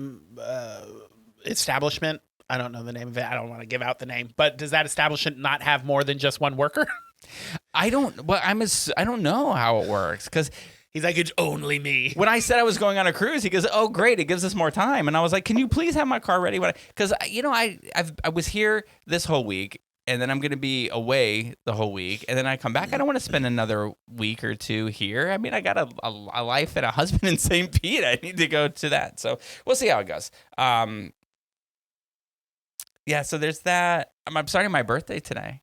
Establishment, I don't know the name of it. I don't want to give out the name, but does that establishment not have more than just one worker? I don't know how it works, because he's like, it's only me. When I said I was going on a cruise, he goes, oh, great, it gives us more time. And I was like, can you please have my car ready? Because, I was here this whole week, and then I'm going to be away the whole week, and then I come back. I don't want to spend another week or two here. I mean, I got a life and a husband in St. Pete. I need to go to that. So we'll see how it goes. Yeah, so there's that. I'm starting my birthday today.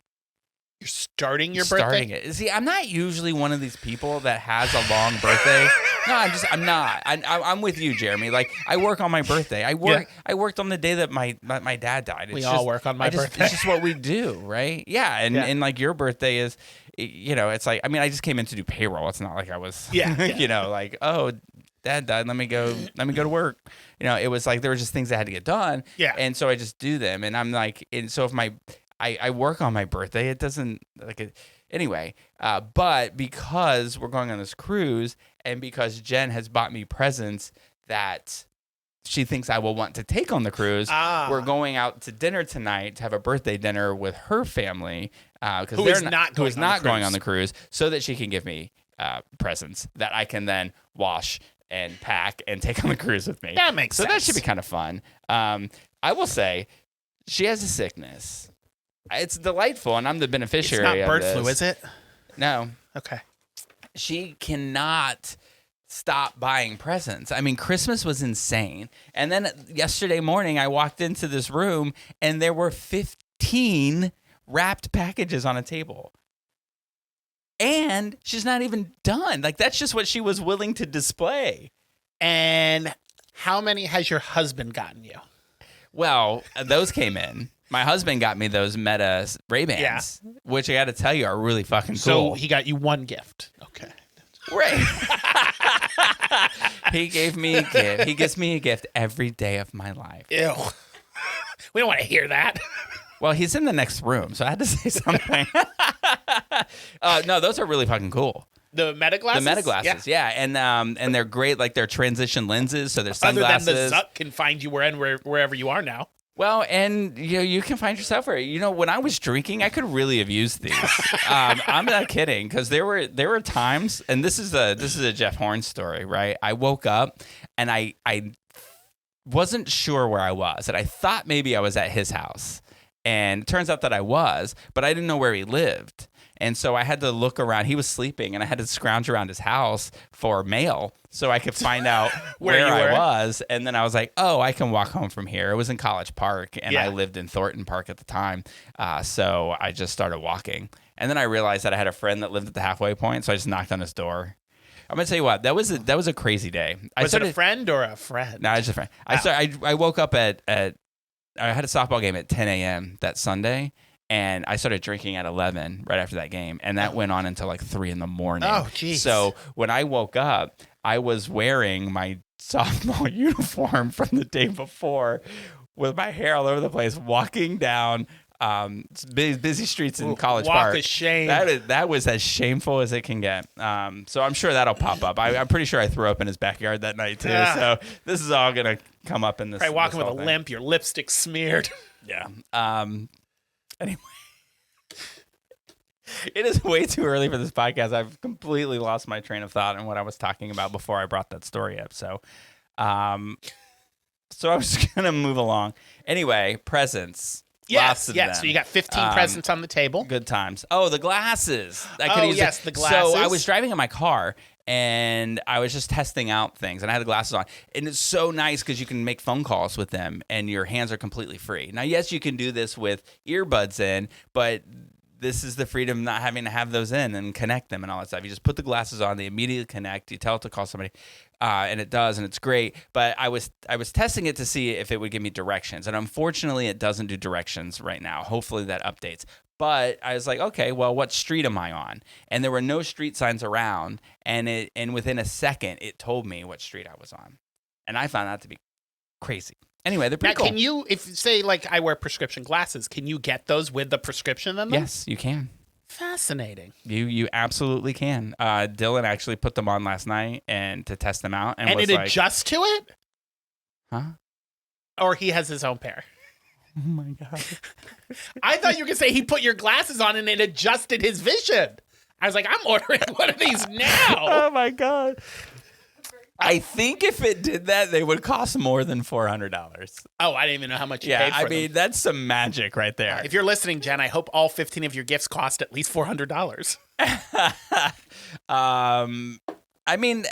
You're starting your birthday? Starting it. See, I'm not usually one of these people that has a long birthday. No, I'm not. I'm with you, Jeremy. Like, I work on my birthday. I worked on the day that my dad died. We all work on my birthday. It's just what we do, right? Yeah, and like your birthday is, it's like, I mean, I just came in to do payroll. It's not like I was, like, oh, Dad died. Let me go to work. It was like there were just things that had to get done. Yeah. And so I just do them. And I'm like, and so if I work on my birthday, it doesn't anyway. But because we're going on this cruise, and because Jen has bought me presents that she thinks I will want to take on the cruise, we're going out to dinner tonight to have a birthday dinner with her family. Who is not going on the cruise, so that she can give me presents that I can then wash and pack and take on the cruise with me. That makes sense. So that should be kind of fun. I will say, she has a sickness. It's delightful, and I'm the beneficiary. It's not bird flu, is it? No. Okay. She cannot stop buying presents. I mean, Christmas was insane. And then yesterday morning, I walked into this room, and there were 15 wrapped packages on a table. And she's not even done. Like, that's just what she was willing to display. And how many has your husband gotten you? Well, those came in. My husband got me those Meta Ray-Bans, which I got to tell you are really fucking cool. So he got you one gift. Okay. Right. He gave me a gift. He gives me a gift every day of my life. Ew. We don't want to hear that. Well, he's in the next room, so I had to say something. No, those are really fucking cool. The Meta glasses? The Meta glasses, yeah. And they're great, like they're transition lenses, so they're sunglasses. Other than the Zuck can find you wherever you are now. Well, and you can find yourself where when I was drinking, I could really have used these. I'm not kidding, because there were times, and this is a Jeff Horn story, right? I woke up and I wasn't sure where I was, and I thought maybe I was at his house, and it turns out that I was, but I didn't know where he lived. And so I had to look around. He was sleeping, and I had to scrounge around his house for mail so I could find out where I was. And then I was like, oh, I can walk home from here. It was in College Park, and I lived in Thornton Park at the time. So I just started walking. And then I realized that I had a friend that lived at the halfway point, so I just knocked on his door. I'm going to tell you what, that was a crazy day. Was it a friend or a friend? No, it was a friend. I woke up I had a softball game at 10 a.m. that Sunday. And I started drinking at 11 right after that game. And that went on until like 3 in the morning. Oh, geez. So when I woke up, I was wearing my softball uniform from the day before with my hair all over the place, walking down busy streets in College Walk Park. of shame. That was as shameful as it can get. So I'm sure that'll pop up. I'm pretty sure I threw up in his backyard that night too. Yeah. So this is all gonna come up in this. Probably walking this with a whole thing. limp, your lipstick smeared. Yeah. Anyway, it is way too early for this podcast. I've completely lost my train of thought and what I was talking about before I brought that story up. So I was gonna move along. Anyway, presents. Lots of them. So you got 15 presents on the table. Good times. Oh, the glasses. The glasses. So I was driving in my car and I was just testing out things and I had the glasses on. And it's so nice because you can make phone calls with them and your hands are completely free. Now, yes, you can do this with earbuds in, but this is the freedom of not having to have those in and connect them and all that stuff. You just put the glasses on, they immediately connect. You tell it to call somebody, and it does, and it's great. But I was testing it to see if it would give me directions, and unfortunately, it doesn't do directions right now. Hopefully, that updates. But I was like, okay, well, what street am I on? And there were no street signs around, and within a second, it told me what street I was on, and I found that to be crazy. Anyway, they're pretty now, cool. can you, if say like I wear prescription glasses, can you get those with the prescription in them? Yes, you can. Fascinating. You absolutely can. Dylan actually put them on last night and to test them out, and was it like, adjusts to it, huh? or he has his own pair. Oh my god! I thought you were gonna say he put your glasses on and it adjusted his vision. I was like, I'm ordering one of these now. Oh my god! I think if it did that, they would cost more than $400. Oh, I didn't even know how much you Yeah, paid for I them. mean that's some magic right there. If you're listening, Jen, I hope all 15 of your gifts cost at least $400. I mean,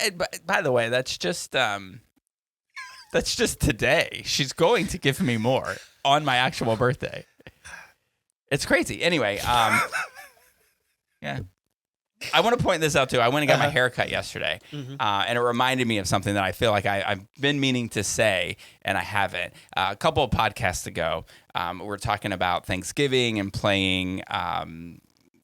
by the way, that's just today. She's going to give me more on my actual birthday. It's crazy. Anyway, yeah. I want to point this out too. I went and got my hair cut yesterday, and it reminded me of something that I feel like I've been meaning to say, and I haven't. A couple of podcasts ago, we were talking about Thanksgiving and playing,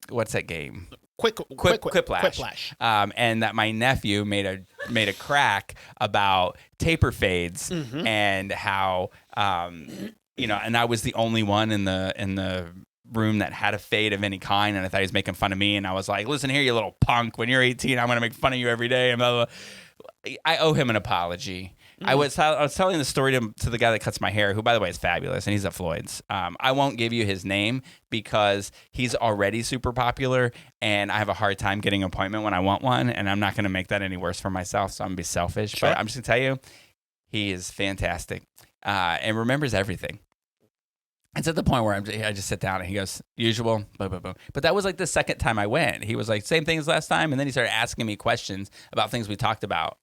what's that game? Quiplash. And that my nephew made a crack about taper fades and how, and I was the only one in the room that had a fade of any kind, and I thought he was making fun of me, and I was like, listen here, you little punk, when you're 18 I'm gonna make fun of you every day, and blah, blah, blah. I owe him an apology. I was telling the story to the guy that cuts my hair, who by the way is fabulous, and he's at Floyd's. I won't give you his name because he's already super popular and I have a hard time getting an appointment when I want one, and I'm not going to make that any worse for myself, so I'm going to be selfish. Sure. But I'm just going to tell you, he is fantastic and remembers everything. It's at the point where I just sit down and he goes, usual, boom, boom, boom. But that was like the second time I went. He was like, same thing as last time. And then he started asking me questions about things we talked about.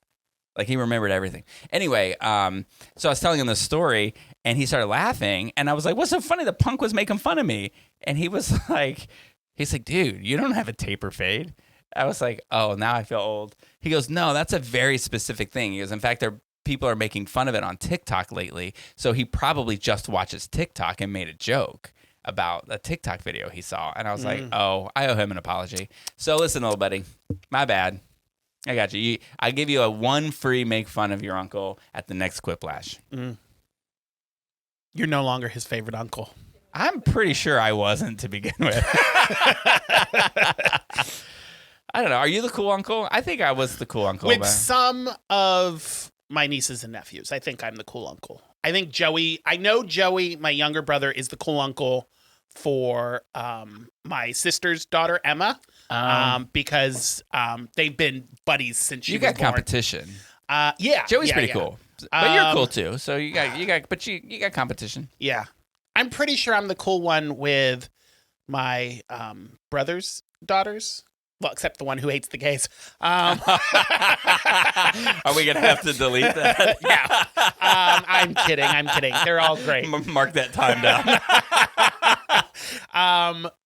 Like he remembered everything. Anyway, so I was telling him the story and he started laughing. And I was like, what's so funny? The punk was making fun of me. And he was like, dude, you don't have a taper fade. I was like, oh, now I feel old. He goes, no, that's a very specific thing. He goes, in fact, people are making fun of it on TikTok lately. So he probably just watches TikTok and made a joke about a TikTok video he saw. And I was like, oh, I owe him an apology. So listen, little buddy, my bad. I got you. I give you a one free make fun of your uncle at the next Quiplash. You're no longer his favorite uncle. I'm pretty sure I wasn't to begin with. I don't know. Are you the cool uncle? I think I was the cool uncle. With some of my nieces and nephews, I think I'm the cool uncle. I think Joey, my younger brother, is the cool uncle for my sister's daughter, Emma, because they've been buddies since she was born. You got competition. Yeah. Joey's pretty cool. But you're cool too. So you got competition. Yeah. I'm pretty sure I'm the cool one with my brother's daughters. Well, except the one who hates the gays. Are we going to have to delete that? Yeah. I'm kidding. They're all great. Mark that time down.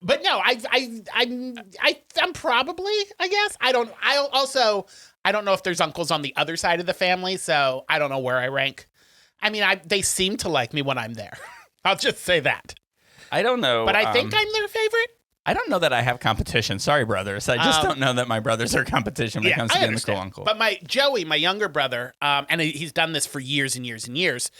But no, I'm probably, I guess. I don't know if there's uncles on the other side of the family, so I don't know where I rank. I mean, they seem to like me when I'm there. I'll just say that. I don't know. But I think I'm their favorite. I don't know that I have competition. Sorry, brothers. I just don't know that my brothers are competition when it comes to being the cool uncle. But my Joey, my younger brother, and he's done this for years and years and years.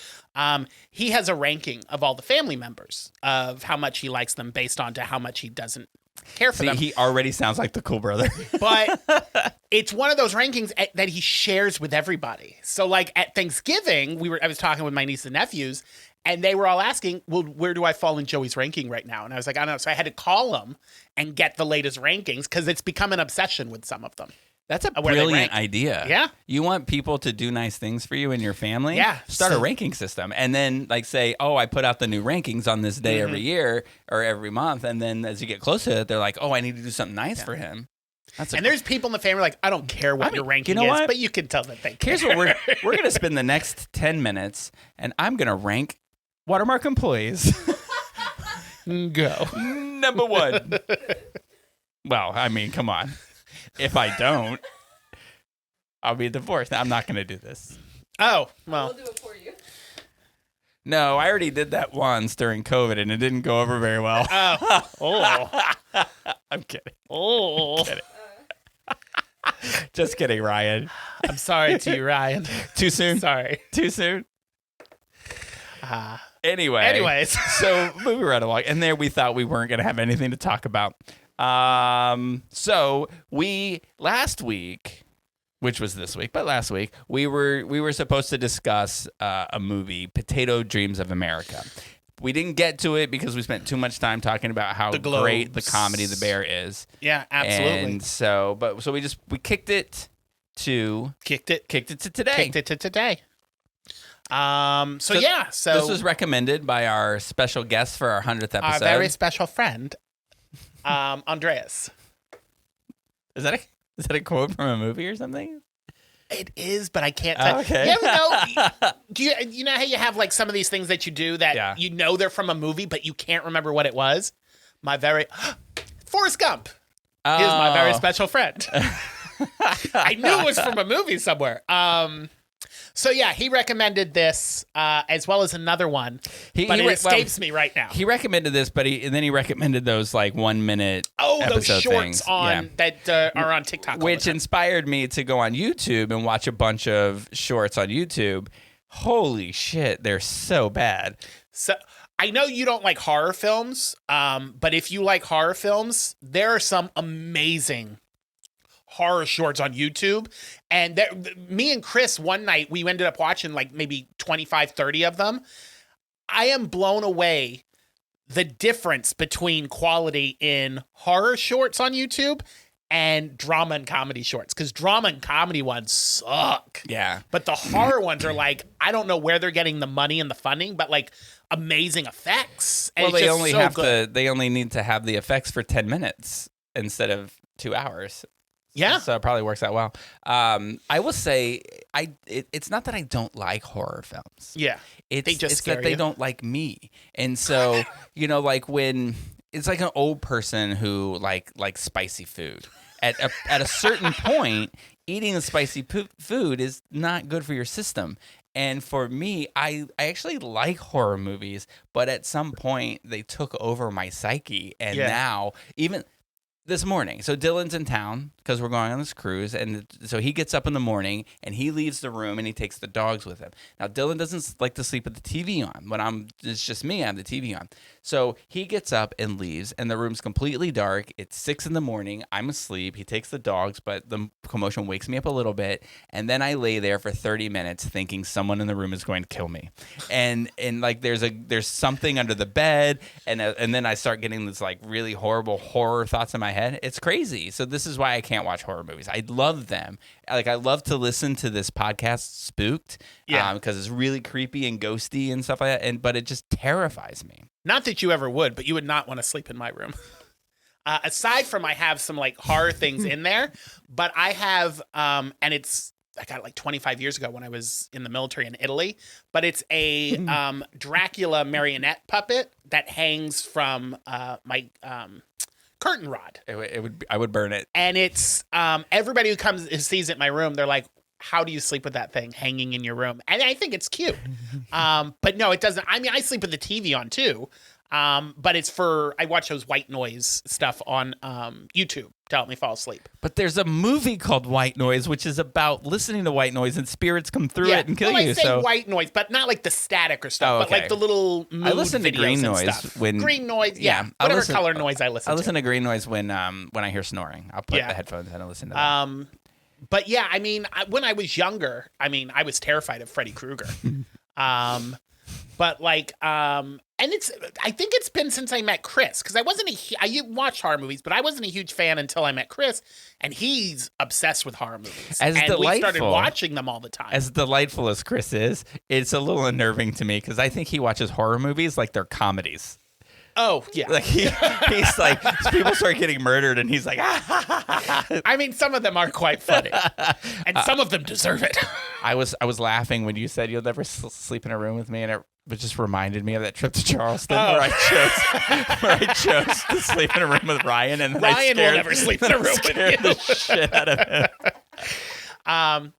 He has a ranking of all the family members of how much he likes them based on to how much he doesn't care for them. He already sounds like the cool brother. But it's one of those rankings that he shares with everybody. So like at Thanksgiving, I was talking with my niece and nephews, and they were all asking, well, where do I fall in Joey's ranking right now? And I was like, I don't know. So I had to call him and get the latest rankings because it's become an obsession with some of them. That's a brilliant idea. Yeah. You want people to do nice things for you and your family? Yeah. Start a ranking system. And then like say, oh, I put out the new rankings on this day every year or every month. And then as you get close to it, they're like, oh, I need to do something nice for him. There's people in the family like, I don't care what your ranking is, but you can tell that they care. Here's what we're going to spend the next 10 minutes, and I'm going to rank Watermark employees. Go. Number 1. Well, I mean, come on. If I don't, I'll be divorced. I'm not going to do this. Oh, well. We'll do it for you. No, I already did that once during COVID, and it didn't go over very well. Oh. I'm kidding. Oh. Just kidding, Ryan. I'm sorry to you, Ryan. Too soon? Sorry. Too soon? Anyways. So moving right along. And there we thought we weren't going to have anything to talk about. So we last week, which was this week, but last week, we were supposed to discuss a movie, Potato Dreams of America. We didn't get to it because we spent too much time talking about how great the comedy The Bear is. Yeah, absolutely. And so we kicked it to today. Kicked it to today. So this was recommended by our special guest for our 100th episode. Our very special friend, Andreas. Is that a quote from a movie or something? It is, but I can't tell. Okay. You ever know, you know how you have like some of these things that you do that you know they're from a movie, but you can't remember what it was? Forrest Gump is my very special friend. I knew it was from a movie somewhere. So yeah, he recommended this as well as another one, but it escapes me right now. He recommended this, but then he recommended those like 1 minute those shorts things. that are on TikTok, which inspired me to go on YouTube and watch a bunch of shorts on YouTube. Holy shit, they're so bad. So I know you don't like horror films, but if you like horror films, there are some amazing horror shorts on YouTube. And me and Chris, one night, we ended up watching like maybe 25, 30 of them. I am blown away the difference between quality in horror shorts on YouTube and drama and comedy shorts. Because drama and comedy ones suck. Yeah. But the horror ones are like, I don't know where they're getting the money and the funding, but like amazing effects. And well, they only need to have the effects for 10 minutes instead of 2 hours. Yeah. So it probably works out well. I will say, it's not that I don't like horror films. Yeah. It's that they don't like me. And so, like when it's like an old person who likes spicy food. At a certain point, eating the spicy food is not good for your system. And for me, I actually like horror movies, but at some point they took over my psyche. And now even this morning, so Dylan's in town because we're going on this cruise, and so he gets up in the morning and he leaves the room and he takes the dogs with him. Now Dylan doesn't like to sleep with the TV on. When it's just me, I have the TV on. So he gets up and leaves, and the room's completely dark. It's 6 a.m. I'm asleep. He takes the dogs, but the commotion wakes me up a little bit, and then I lay there for 30 minutes thinking someone in the room is going to kill me, and like there's something under the bed, and then I start getting this like really horrible horror thoughts in my head. It's crazy. So this is why I can't watch horror movies. I love them. Like I love to listen to this podcast, Spooked, because it's really creepy and ghosty and stuff like that. But it just terrifies me. Not that you ever would, but you would not want to sleep in my room. Aside from I have some like horror things in there, but I have, and I got it like 25 years ago when I was in the military in Italy, but it's a Dracula marionette puppet that hangs from my curtain rod. I would burn it. And it's everybody who sees it in my room, they're like, how do you sleep with that thing hanging in your room? And I think it's cute. But no, it doesn't. I mean, I sleep with the TV on too. But it's I watch those white noise stuff on YouTube to help me fall asleep. But there's a movie called White Noise, which is about listening to white noise and spirits come through it and kill you. I say white noise, but not like the static or stuff, but like the little mood I listen to videos green and noise stuff. when Green noise, whatever color noise I listen to. I listen to green noise when I hear snoring. I'll put the headphones in and listen to that. But yeah, I mean, when I was younger, I mean, I was terrified of Freddy Krueger. But like, and I think it's been since I met Chris, because I watched horror movies, but I wasn't a huge fan until I met Chris, and he's obsessed with horror movies. We started watching them all the time. As delightful as Chris is, it's a little unnerving to me because I think he watches horror movies like they're comedies. Oh, yeah. Like he's like, people start getting murdered and he's like, I mean, some of them are quite funny. And some of them deserve it. I was laughing when you said you'll never sleep in a room with me, and it just reminded me of that trip to Charleston where I chose to sleep in a room with Ryan, and then Ryan will never sleep in a room with you. The shit out of him.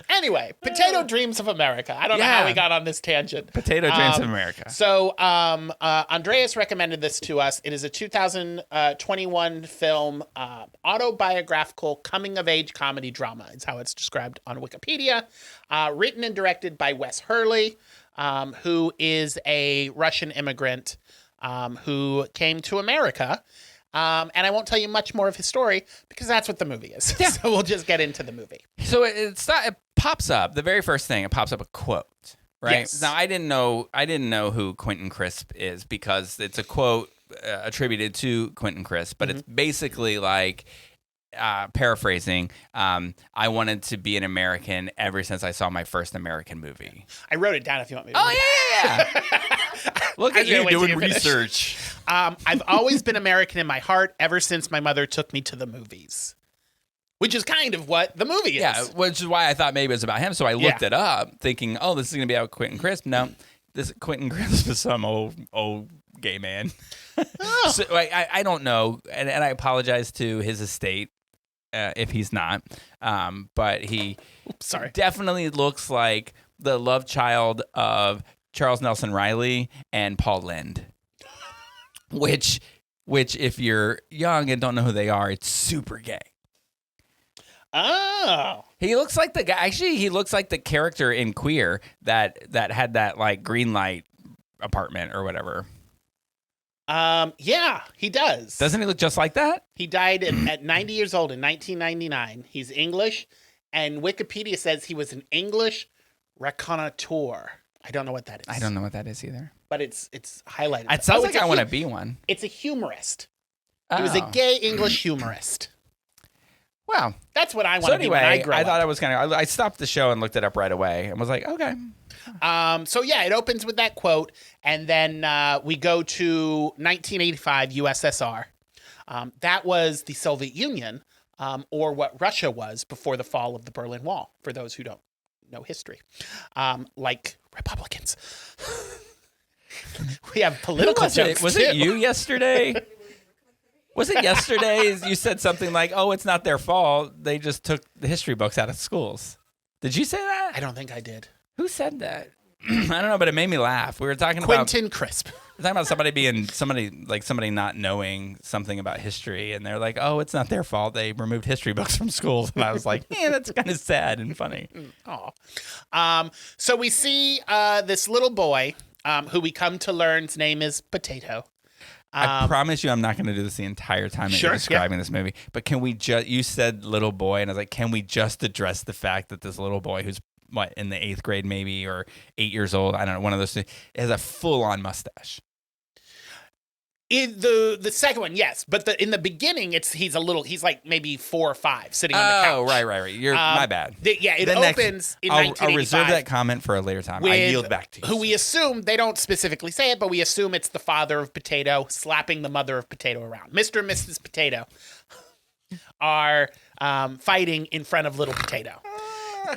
Anyway, Potato Dreams of America. I don't know how we got on this tangent. Potato Dreams of America. So Andreas recommended this to us. It is a 2021 film, autobiographical coming-of-age comedy drama. Is how it's described on Wikipedia. Written and directed by Wes Hurley, who is a Russian immigrant who came to America. And I won't tell you much more of his story because that's what the movie is. Yeah. So we'll just get into the movie. So it pops up, the very first thing, it pops up a quote, right? Yes. Now, I didn't know who Quentin Crisp is because it's a quote attributed to Quentin Crisp, but it's basically like, paraphrasing, I wanted to be an American ever since I saw my first American movie. I wrote it down if you want me to. Oh, yeah. Look at you doing research. I've always been American in my heart ever since my mother took me to the movies. Which is kind of what the movie is. Yeah, which is why I thought maybe it was about him. So I looked it up thinking, oh, this is going to be about Quentin Crisp. No, this Quentin Crisp is some old gay man. Oh. So I don't know. And I apologize to his estate if he's not. But he definitely looks like the love child of Charles Nelson Riley and Paul Lynde. Which if you're young and don't know who they are, it's super gay. Oh. He looks like the guy. Actually, he looks like the character in Queer that had that like green light apartment or whatever. Yeah, he does. Doesn't he look just like that? He died at 90 years old in 1999. He's English, and Wikipedia says he was an English raconteur. I don't know what that is. I don't know what that is either. But it's highlighted. It sounds like I want to be one. It's a humorist. He was a gay English humorist. Wow. That's what I want to be when I grow up. I thought I was I stopped the show and looked it up right away and was like, okay. So yeah, it opens with that quote, and then we go to 1985 USSR. That was the Soviet Union, or what Russia was before the fall of the Berlin Wall, for those who don't know history. Like Republicans. We have political jokes Was it you yesterday? Was it yesterday you said something like, oh, it's not their fault. They just took the history books out of schools. Did you say that? I don't think I did. Who said that? I don't know, but it made me laugh. We were talking about Quentin Crisp. We're talking about somebody not knowing something about history, and they're like, oh, it's not their fault. They removed history books from schools. And I was like, yeah, that's kind of sad and funny. Oh. So we see this little boy who we come to learn's name is Potato. I promise you I'm not going to do this the entire time that you're describing this movie. But can we you said little boy, and I was like, can we just address the fact that this little boy who's, in the 8th grade maybe, or 8 years old, I don't know, one of those things, has a full-on mustache? In the second one, yes, but in the beginning, he's like maybe 4 or 5 sitting on the couch. Oh, right. You're my bad. It opens in 1985. I'll reserve that comment for a later time. I yield back to you. Who we assume, they don't specifically say it, but we assume it's the father of Potato slapping the mother of Potato around. Mr. and Mrs. Potato are fighting in front of little Potato.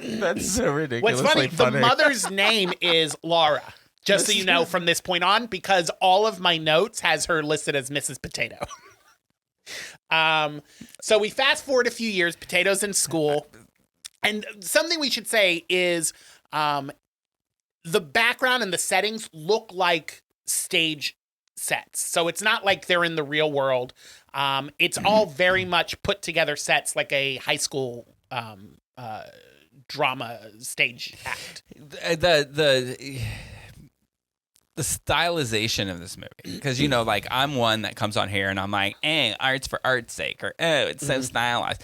That's so ridiculous. What's funny, the mother's name is Laura. Just so you know, from this point on, because all of my notes has her listed as Mrs. Potato. So we fast forward a few years. Potato's in school, and something we should say is the background and the settings look like stage sets. So it's not like they're in the real world. It's all very much put together sets like a high school drama stage act. The stylization of this movie, because like I'm one that comes on here and I'm like, art's for art's sake, or it's so stylized.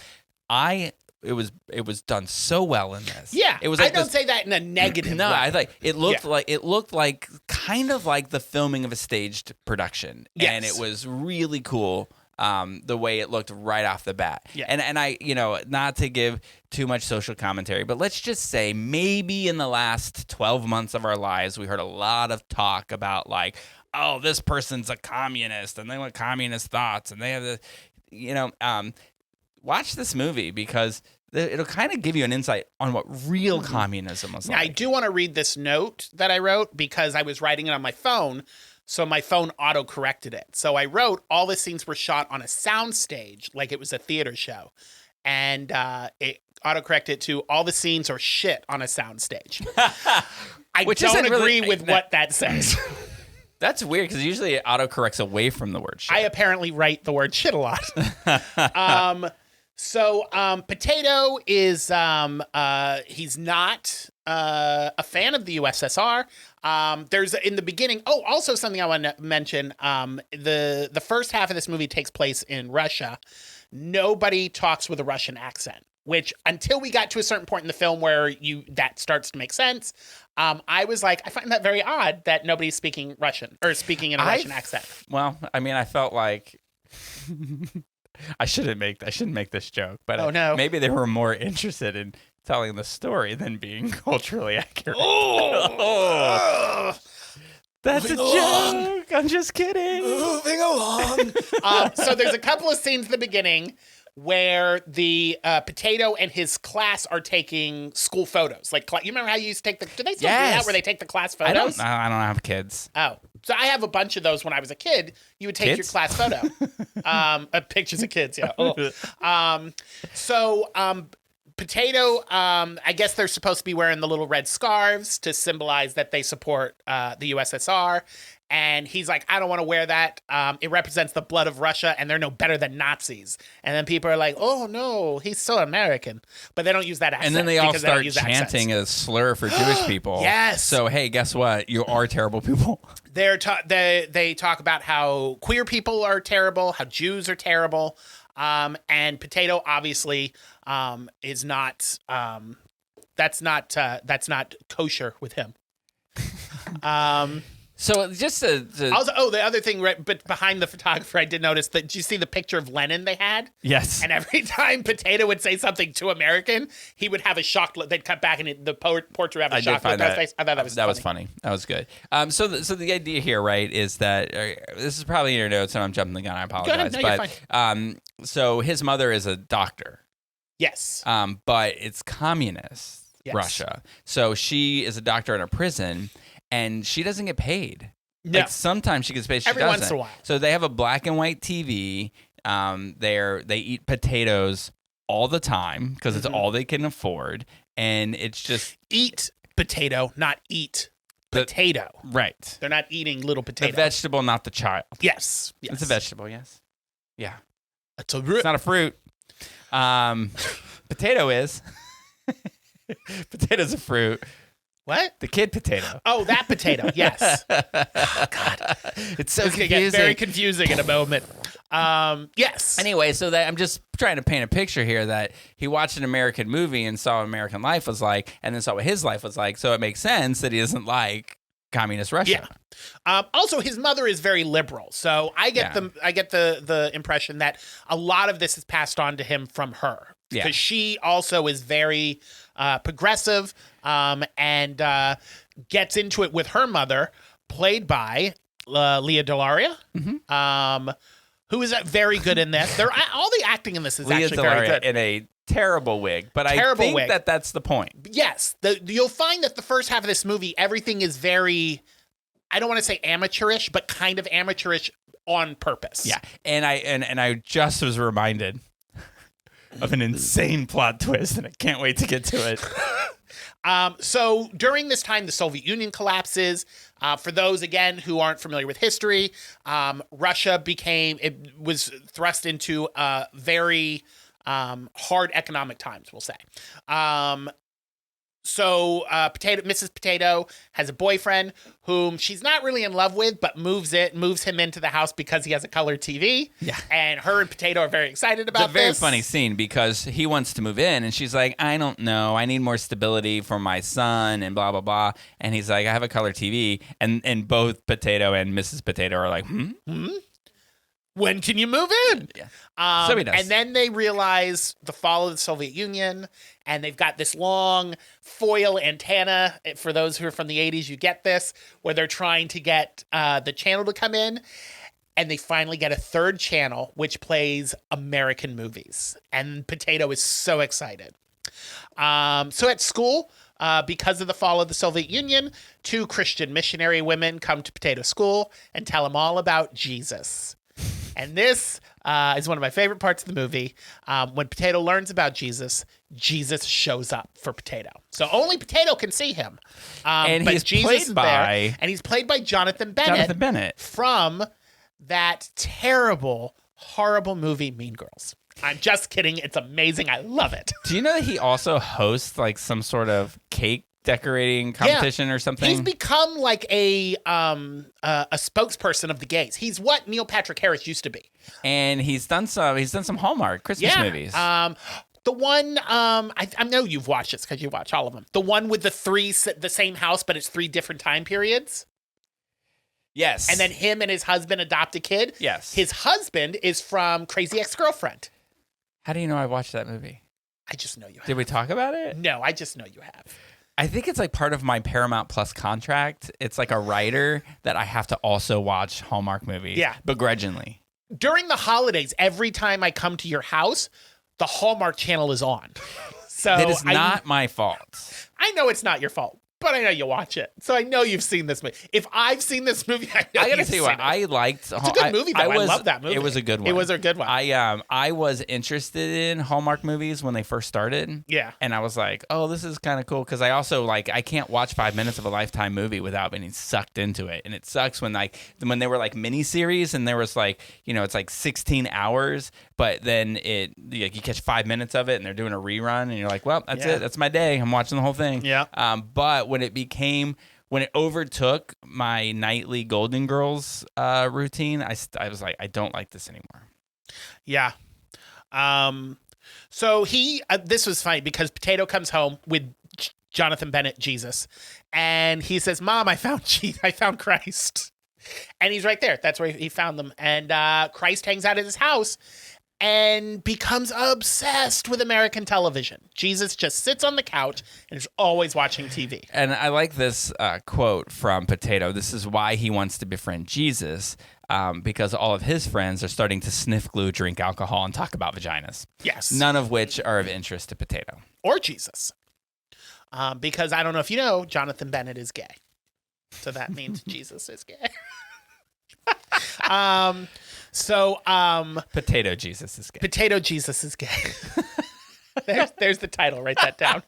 It was done so well in this. Yeah, it was. Like I don't say that in a negative no, way. I thought it looked like kind of like the filming of a staged production, and it was really cool. The way it looked right off the bat. Yeah. And I, not to give too much social commentary, but let's just say maybe in the last 12 months of our lives, we heard a lot of talk about like, oh, this person's a communist and they want communist thoughts and they have the, watch this movie because it'll kind of give you an insight on what real communism was like. I do want to read this note that I wrote because I was writing it on my phone. So my phone auto-corrected it. So I wrote all the scenes were shot on a sound stage, like it was a theater show. And it auto-corrected to all the scenes are shit on a sound stage. I don't agree with what that says. That's weird because usually it auto-corrects away from the word shit. I apparently write the word shit a lot. Potato is, he's not a fan of the USSR. There's in the beginning. Oh, also something I want to mention. The first half of this movie takes place in Russia. Nobody talks with a Russian accent, which until we got to a certain point in the film where that starts to make sense. I was like, I find that very odd that nobody's speaking Russian or speaking in a Russian accent. Well, I mean, I felt like I shouldn't make this joke, but maybe they were more interested in telling the story than being culturally accurate. That's a joke. I'm just kidding. Moving along. So there's a couple of scenes at the beginning where the Potato and his class are taking school photos. Like, you remember how you used to take do they still do that where they take the class photos? I don't have kids. Oh, so I have a bunch of those when I was a kid. You would take your class photo. Pictures of kids, yeah. Potato, I guess they're supposed to be wearing the little red scarves to symbolize that they support the USSR. And he's like, I don't want to wear that. It represents the blood of Russia, and they're no better than Nazis. And then people are like, oh, no, he's so American. But they don't use that accent. And then they all start chanting a slur for Jewish people. Yes. So, hey, guess what? You are terrible people. They talk about how queer people are terrible, how Jews are terrible. And Potato obviously is not that's not kosher with him. So just also, the other thing, right? But behind the photographer, I did notice that. Did you see the picture of Lenin they had? Yes. And every time Potato would say something too American, he would have a shocked look. They'd cut back and the portrait have a shocked look on his face. I thought that was funny. That was good. So the idea here, right, is that this is probably in your notes, and I'm jumping the gun. I apologize. Go ahead. No, you're fine. So his mother is a doctor. Yes. But it's communist Russia. So she is a doctor in a prison. And she doesn't get paid. No. Like sometimes she gets paid. She Every doesn't. once in a while. So they have a black and white TV. They eat potatoes all the time because it's all they can afford, and it's just eat potato, not eat potato. Right. They're not eating little potato. The vegetable, not the child. Yes. It's a vegetable. Yes. Yeah. It's a root. It's not a fruit. Potato is. Potato's a fruit. What? The kid potato. Oh, that potato. Yes. Oh, God. It's so confusing. Get very confusing in a moment. Yes. Anyway, so that I'm just trying to paint a picture here that he watched an American movie and saw what American life was like, and then saw what his life was like. So it makes sense that he doesn't like communist Russia. Yeah. Also, his mother is very liberal, so I get the impression that a lot of this is passed on to him from her because she also is very progressive and gets into it with her mother, played by Leah Delaria, who is very good in this. All the acting in this is actually very good. In a terrible wig, but I think that's the point. Yes. You'll find that the first half of this movie, everything is very, I don't want to say amateurish, but kind of amateurish on purpose. Yeah. And I just was reminded of an insane plot twist, and I can't wait to get to it. So during this time, the Soviet Union collapses. For those, again, who aren't familiar with history, Russia was thrust into very hard economic times, we'll say. So Mrs. Potato has a boyfriend whom she's not really in love with, but moves him into the house because he has a color TV. Yeah. And her and Potato are very excited about It's a very this. funny scene because he wants to move in and she's like, I don't know. I need more stability for my son and blah, blah, blah. And he's like, I have a color TV. And both Potato and Mrs. Potato are like, When can you move in? Yeah. So he does. And then they realize the fall of the Soviet Union, and they've got this long foil antenna. For those who are from the 80s, you get this, where they're trying to get the channel to come in. And they finally get a third channel, which plays American movies. And Potato is so excited. So at school, because of the fall of the Soviet Union, 2 Christian missionary women come to Potato School and tell him all about Jesus. And this is one of my favorite parts of the movie. When Potato learns about Jesus, Jesus shows up for Potato. So only Potato can see him. And but he's Jesus played is by... there, and he's played by Jonathan Bennett. From that terrible, horrible movie, Mean Girls. I'm just kidding. It's amazing. I love it. Do you know that he also hosts like some sort of cake decorating competition or something? He's become like a spokesperson of the gays. He's what Neil Patrick Harris used to be. And he's done some Hallmark Christmas movies. The one I know you've watched this because you watch all of them. The one with the same house, but it's 3 different time periods. Yes. And then him and his husband adopt a kid. Yes. His husband is from Crazy Ex-Girlfriend. How do you know I watched that movie? I just know you have. Did we talk about it? No, I just know you have. I think it's like part of my Paramount Plus contract. It's like a writer that I have to also watch Hallmark movies. Yeah. Begrudgingly. During the holidays, every time I come to your house, the Hallmark channel is on. So It is not my fault. I know it's not your fault, but I know you watch it. So I know you've seen this movie. If I've seen this movie, I know I gotta you've tell you seen what, it. I liked. It's a good movie, though. I love that movie. It was a good one. It was a good one. I was interested in Hallmark movies when they first started. Yeah. And I was like, oh, this is kind of cool because I also I can't watch 5 minutes of a Lifetime movie without being sucked into it. And it sucks when they were like miniseries and there was it's like 16 hours, but then you catch 5 minutes of it and they're doing a rerun and you're like, well, that's it. That's my day. I'm watching the whole thing. Yeah. But when it overtook my nightly Golden Girls routine, I was like, I don't like this anymore. Yeah. So this was funny because Potato comes home with Jonathan Bennett, Jesus, and he says, Mom, I found Christ. And he's right there. That's where he found them. And Christ hangs out at his house and becomes obsessed with American television. Jesus just sits on the couch and is always watching TV. And I like this quote from Potato. This is why he wants to befriend Jesus, because all of his friends are starting to sniff glue, drink alcohol, and talk about vaginas. Yes. None of which are of interest to Potato. Or Jesus. Because I don't know if you know, Jonathan Bennett is gay. So that means Jesus is gay. Potato Jesus is gay. Potato Jesus is gay. there's the title. Write that down.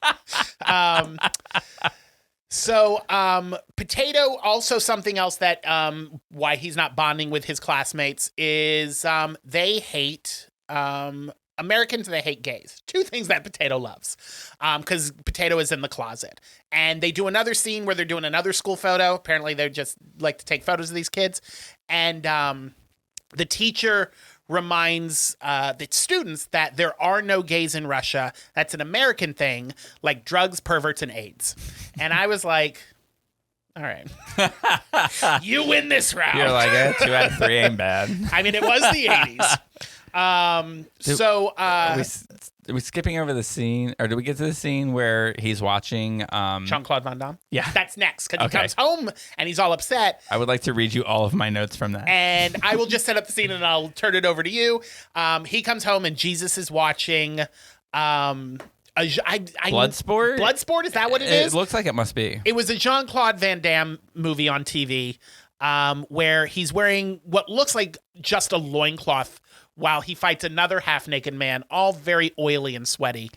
Potato, also something else that why he's not bonding with his classmates is they hate Americans and they hate gays. 2 things that Potato loves because Potato is in the closet. And they do another scene where they're doing another school photo. Apparently they just like to take photos of these kids. And the teacher reminds the students that there are no gays in Russia. That's an American thing, like drugs, perverts, and AIDS. And I was like, all right, you win this round. You're like, 2 out of 3 ain't bad. I mean, it was the 80s. Are we skipping over the scene, or do we get to the scene where he's watching Jean-Claude Van Damme? Yeah. That's next, because he comes home and he's all upset. I would like to read you all of my notes from that. And I will just set up the scene and I'll turn it over to you. He comes home and Jesus is watching Bloodsport? Bloodsport, is that what it is? It looks like it must be. It was a Jean-Claude Van Damme movie on TV where he's wearing what looks like just a loincloth while he fights another half-naked man, all very oily and sweaty.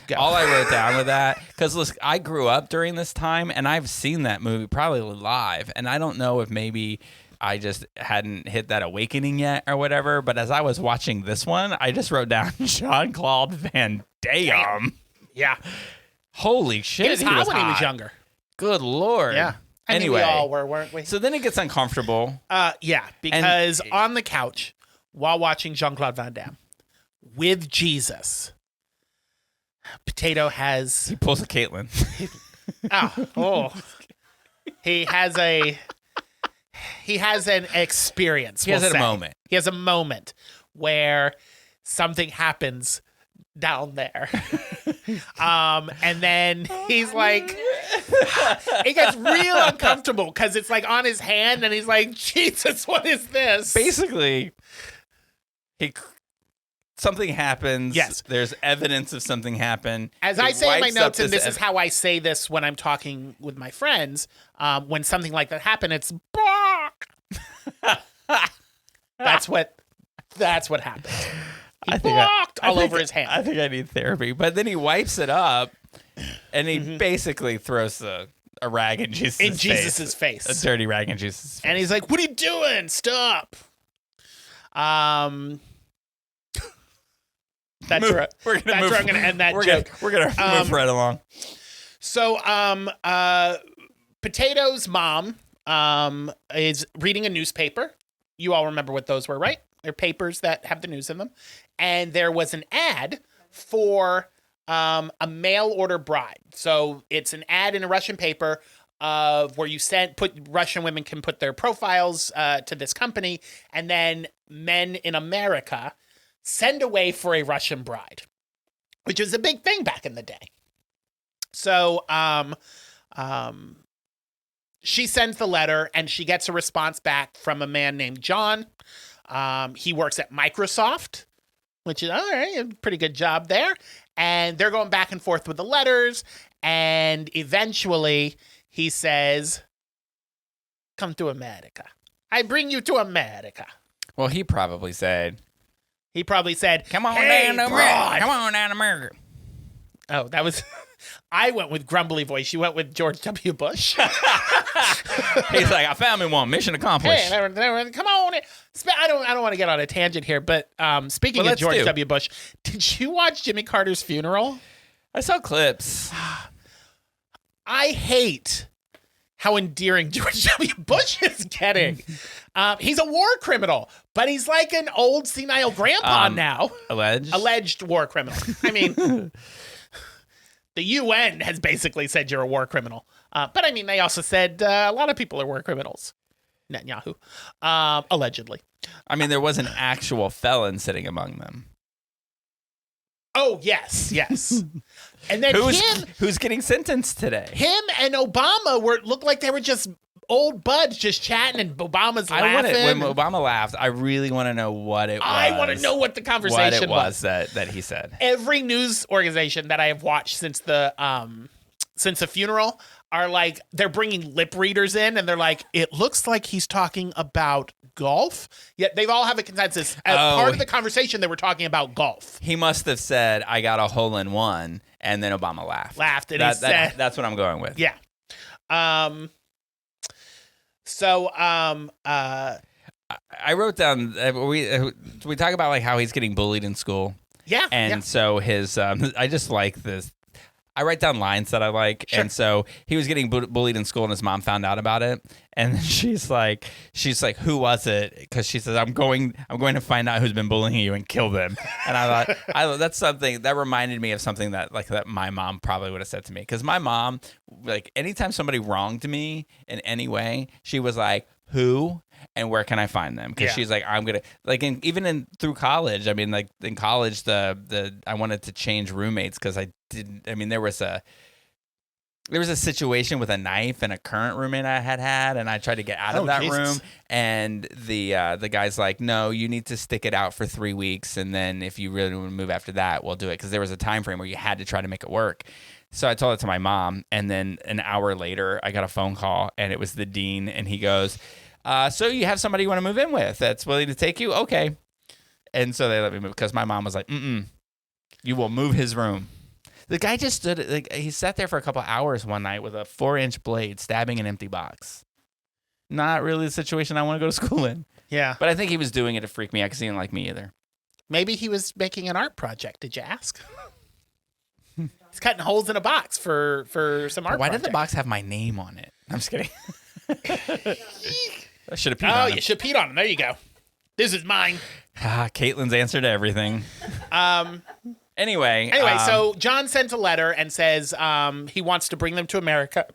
Go. All I wrote down with that, because listen, I grew up during this time, and I've seen that movie probably live, and I don't know if maybe I just hadn't hit that awakening yet or whatever, but as I was watching this one, I just wrote down Jean-Claude Van Damme. Yeah. Holy shit, He was hot when he was younger. Good Lord. Yeah. I mean, Anyway. we all were, weren't we? So then it gets uncomfortable. Yeah, because on the couch, while watching Jean-Claude Van Damme, with Jesus, Potato has... He pulls a Caitlin. He has an experience. He has a moment. He has a moment where something happens down there. And then he's like, it gets real uncomfortable because it's like on his hand and he's like, Jesus, what is this? Basically, something happens. Yes. There's evidence of something happened. As I say in my notes, and this is how I say this when I'm talking with my friends, when something like that happened, it's bark. That's what happened. He barked all over his hand. I think I need therapy. But then he wipes it up, and he basically throws a rag in Jesus' face. A dirty rag in Jesus' face. And he's like, "What are you doing? Stop!" That's where I'm going to end that joke. We're going to move right along. So, Potato's mom is reading a newspaper. You all remember what those were, right? They're papers that have the news in them. And there was an ad for a mail order bride. So it's an ad in a Russian paper of where Russian women can put their profiles to this company, and then men in America send away for a Russian bride, which was a big thing back in the day. So she sends the letter, and she gets a response back from a man named John. He works at Microsoft, which is all right, a pretty good job there. And they're going back and forth with the letters. And eventually he says, "Come to America. I bring you to America." Well, he probably said, "Come on down to America. Come on down to America." Oh, that was... I went with grumbly voice. You went with George W. Bush. He's like, "I found me one. Mission accomplished." Hey, come on. I don't want to get on a tangent here, but speaking of George W. Bush, did you watch Jimmy Carter's funeral? I saw clips. I hate how endearing George W. Bush is getting. He's a war criminal, but he's like an old senile grandpa now. Alleged war criminal. I mean... The UN has basically said you're a war criminal. But I mean, they also said a lot of people are war criminals. Netanyahu. Allegedly. I mean, there was an actual felon sitting among them. Oh, yes. And then who's getting sentenced today? Him and Obama looked like they were just old buds just chatting, and Obama's laughing. When Obama laughed, I really want to know what it was. I want to know what the conversation was that he said. Every news organization that I have watched since the funeral are like, they're bringing lip readers in, and they're like, it looks like he's talking about golf. Yet they all have a consensus. As part of the conversation, they were talking about golf. He must have said, "I got a hole in one," and then Obama laughed. And he said, that's what I'm going with. Yeah. So, I wrote down we talk about like how he's getting bullied in school. Yeah. And so his I just like this. I write down lines that I like. Sure. And so he was getting bullied in school, and his mom found out about it. And she's like, "Who was it?" Because she says, I'm going to find out who's been bullying you and kill them. And I thought, that's something that reminded me of something that my mom probably would have said to me. Because my mom, like, anytime somebody wronged me in any way, she was like, "Who? And where can I find them?" Because she's like, I'm gonna even through college. I mean, like in college, I wanted to change roommates because I didn't. I mean, there was a situation with a knife and a current roommate I had, and I tried to get out of that room. And the guy's like, "No, you need to stick it out for 3 weeks, and then if you really want to move after that, we'll do it." Because there was a time frame where you had to try to make it work. So I told it to my mom, and then an hour later, I got a phone call, and it was the dean, and he goes, "So you have somebody you want to move in with that's willing to take you? Okay." And so they let me move because my mom was like, "You will move his room." The guy just stood, like, he sat there for a couple hours one night with a 4-inch blade stabbing an empty box. Not really the situation I want to go to school in. Yeah. But I think he was doing it to freak me out because he didn't like me either. Maybe he was making an art project. Did you ask? He's cutting holes in a box for some art. Why project. did the box have my name on it? I'm just kidding. I should have peed Oh, on him. you should peed on him. There you go. This is mine. Caitlin's answer to everything. Anyway, So John sent a letter and says he wants to bring them to America.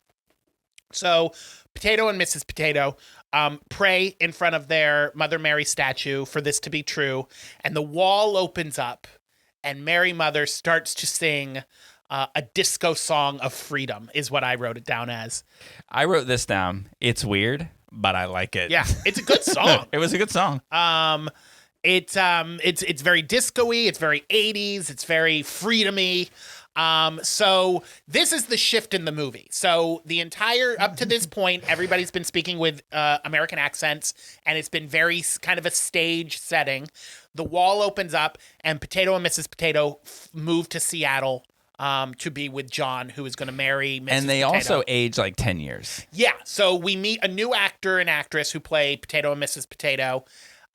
So Potato and Mrs. Potato pray in front of their Mother Mary statue for this to be true. And the wall opens up and Mary Mother starts to sing a disco song of freedom is what I wrote it down as. I wrote this down. It's weird, but I like it. Yeah, it's a good song. It was a good song. It's very disco-y, it's very 80s, it's very freedom-y. So this is the shift in the movie. So the entire, up to this point, everybody's been speaking with American accents, and it's been very kind of a stage setting. The wall opens up, and Potato and Mrs. Potato move to Seattle to be with John, who is going to marry Mrs. And they Potato. also age like 10 years. Yeah, so we meet a new actor and actress who play Potato and Mrs. Potato.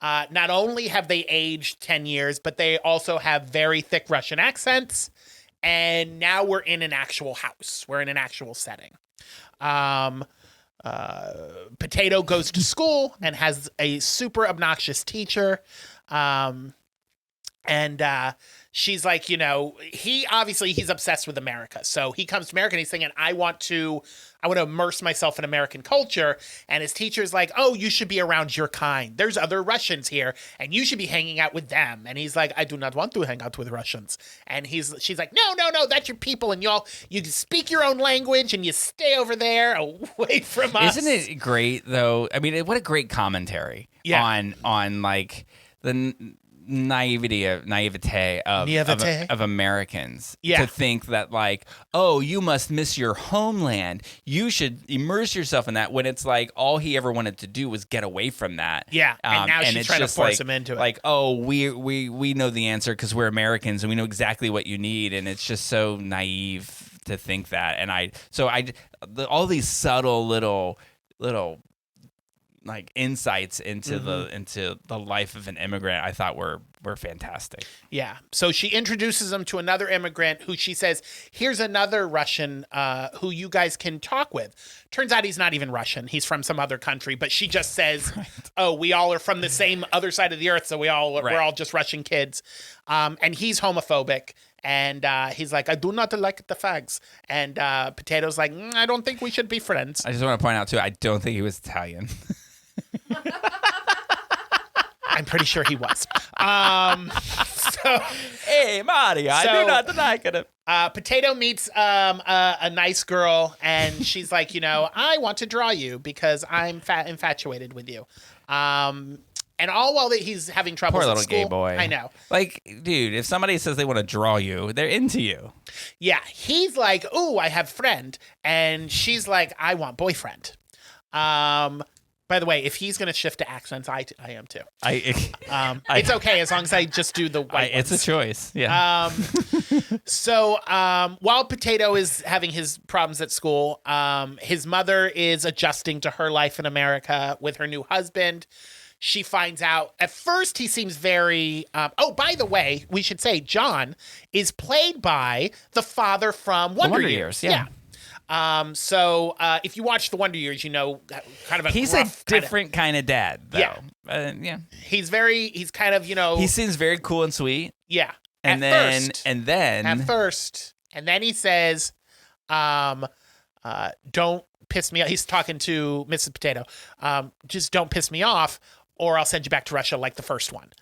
Not only have they aged 10 years, but they also have very thick Russian accents. And now we're in an actual house. We're in an actual setting. Potato goes to school and has a super obnoxious teacher. She's like, he's obsessed with America. So he comes to America and he's thinking, I want to immerse myself in American culture. And his teacher's like, oh, you should be around your kind. There's other Russians here and you should be hanging out with them. And he's like, I do not want to hang out with Russians. And she's like, no, that's your people. And you speak your own language and you stay over there away from us. Isn't it great though? I mean, what a great commentary on like the naivete of Americans to think that like, oh, you must miss your homeland. You should immerse yourself in that, when it's like all he ever wanted to do was get away from that. Yeah, and now she's trying to force him into it. Like, oh, we know the answer because we're Americans and we know exactly what you need, and it's just so naive to think that. And all these subtle little like insights into the life of an immigrant, I thought were fantastic. Yeah. So she introduces them to another immigrant who she says, here's another Russian who you guys can talk with. Turns out he's not even Russian. He's from some other country, but she just says, oh, we all are from the same other side of the earth, so we're all just Russian kids. And he's homophobic. And he's like, I do not like the fags. And Potato's like, I don't think we should be friends. I just want to point out, too, I don't think he was Italian. I'm pretty sure he was. Hey, Mario, I do not like it. Potato meets a nice girl, and she's like, I want to draw you because I'm infatuated with you. And all while he's having trouble Poor at little school. gay boy. I know. Like, dude, if somebody says they want to draw you, they're into you. Yeah. He's like, ooh, I have friend. And she's like, I want boyfriend. By the way, if he's going to shift to accents, I am too. It's okay as long as I just do the white ones. It's a choice. Yeah. So while Potato is having his problems at school, his mother is adjusting to her life in America with her new husband. She finds out, at first he seems very, by the way, we should say John is played by the father from Wonder Years. Yeah. So if you watch the Wonder Years, kind of he's a different kind of dad, though. Yeah. Yeah. He's kind of, he seems very cool and sweet. Yeah. And then he says, don't piss me off. He's talking to Mrs. Potato. Just don't piss me off or I'll send you back to Russia like the first one.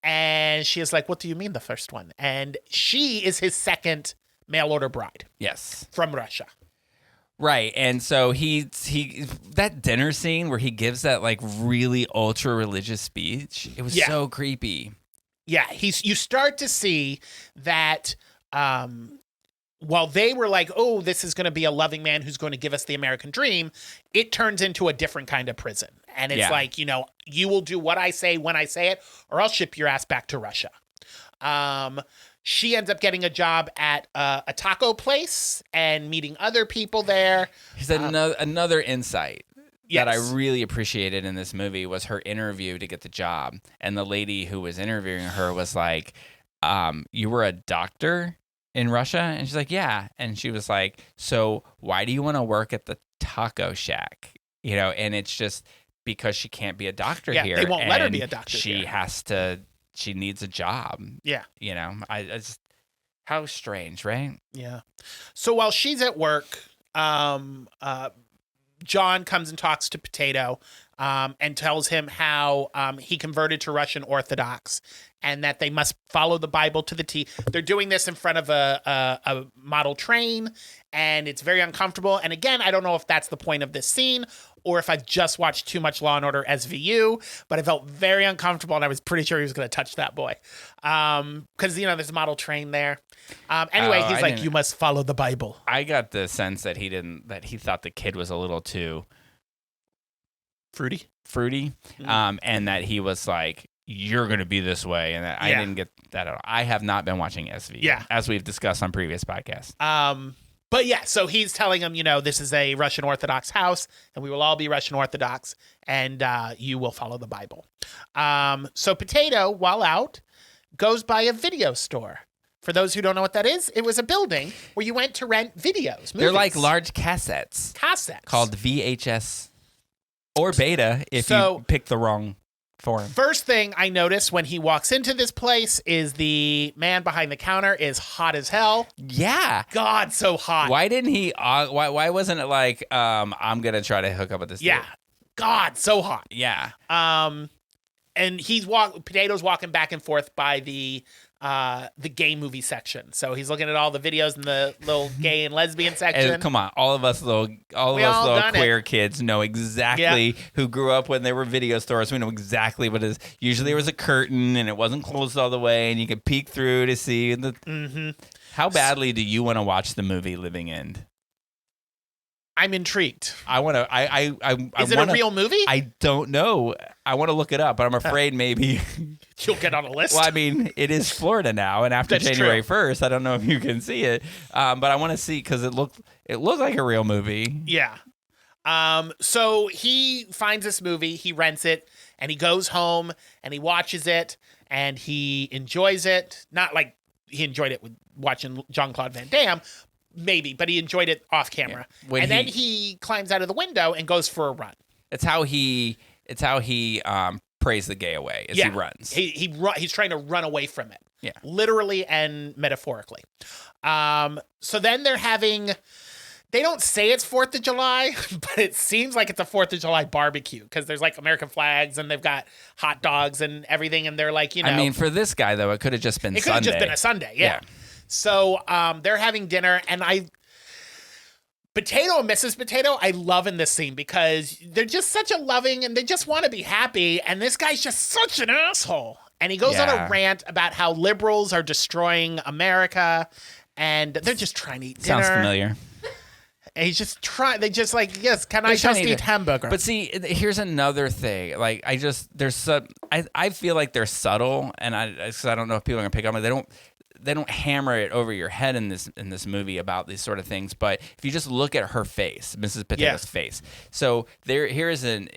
And she is like, what do you mean the first one? And she is his second mail order bride. Yes. From Russia. Right. And so he that dinner scene where he gives that like really ultra religious speech, it was so creepy. Yeah, you start to see that while they were like, oh, this is going to be a loving man who's going to give us the American dream, it turns into a different kind of prison. And it's like, you will do what I say when I say it, or I'll ship your ass back to Russia. she ends up getting a job at a taco place and meeting other people there. Here's another insight that I Yes. really appreciated in this movie was her interview to get the job. And the lady who was interviewing her was like, you were a doctor in Russia? And she's like, yeah. And she was like, so why do you want to work at the taco shack? You know, and it's just because she can't be a doctor here. They won't let her and be a doctor here. She needs a job. Yeah. You know, I just, how strange, right? Yeah. So while she's at work, John comes and talks to Potato and tells him how he converted to Russian Orthodox and that they must follow the Bible to the T. They're doing this in front of a model train, and it's very uncomfortable. And again, I don't know if that's the point of this scene or if I've just watched too much Law & Order SVU, but I felt very uncomfortable, and I was pretty sure he was going to touch that boy. Because, you know, there's a model train there. Anyway, he's like, you must follow the Bible. I got the sense that he thought the kid was a little too Fruity. And that he was like, you're going to be this way. And I didn't get that at all. I have not been watching SVU, as we've discussed on previous podcasts. But yeah, so he's telling him, you know, this is a Russian Orthodox house, and we will all be Russian Orthodox, and you will follow the Bible. So Potato, while out, goes by a video store. For those who don't know what that is, it was a building where you went to rent videos, movies. They're like large cassettes. Called VHS or beta if you pick the wrong form. First thing I notice when he walks into this place is the man behind the counter is hot as hell. Yeah. God, so hot. Why didn't he, why wasn't it like, I'm going to try to hook up with this dude? God, so hot. Yeah. And Potato's walking back and forth by the gay movie section. So he's looking at all the videos in the little gay and lesbian section. And come on, all of us little queer kids know exactly who grew up when there were video stores. We know exactly what it is. Usually there was a curtain and it wasn't closed all the way, and you could peek through to see the. Mm-hmm. How badly do you want to watch the movie Living End? I'm intrigued. I want to. Is it a real movie? I don't know. I want to look it up, but I'm afraid maybe you'll get on a list. Well, I mean, it is Florida now, and after January 1st, I don't know if you can see it, but I want to see because it looked like a real movie. Yeah. So he finds this movie, he rents it, and he goes home and he watches it, and he enjoys it. Not like he enjoyed it with watching Jean-Claude Van Damme. Maybe, but he enjoyed it off camera. Yeah. Then he climbs out of the window and goes for a run. It's how he prays the gay away as he runs. He's trying to run away from it. Yeah. Literally and metaphorically. So then they don't say it's 4th of July, but it seems like it's a 4th of July barbecue because there's like American flags and they've got hot dogs and everything. And they're like, you know. I mean, for this guy, though, it could have just been Sunday. It could have just been a Sunday, yeah. So they're having dinner, and Potato and Mrs. Potato, I love in this scene because they're just such a loving, and they just want to be happy, and this guy's just such an asshole. And he goes on a rant about how liberals are destroying America, and they're just trying to eat dinner. Sounds familiar. And he's just trying. They just like, yes, can I just eat hamburger? But see, here's another thing. Like, I feel like they're subtle, and I don't know if people are gonna pick up on it. They don't hammer it over your head in this movie about these sort of things. But if you just look at her face, Mrs. Potato's face. So here is an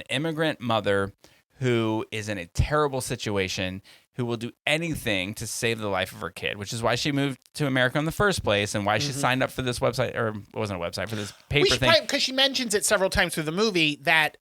immigrant mother who is in a terrible situation, who will do anything to save the life of her kid, which is why she moved to America in the first place and why she signed up for this website, or it wasn't a website, for this paper thing. Because she mentions it several times through the movie that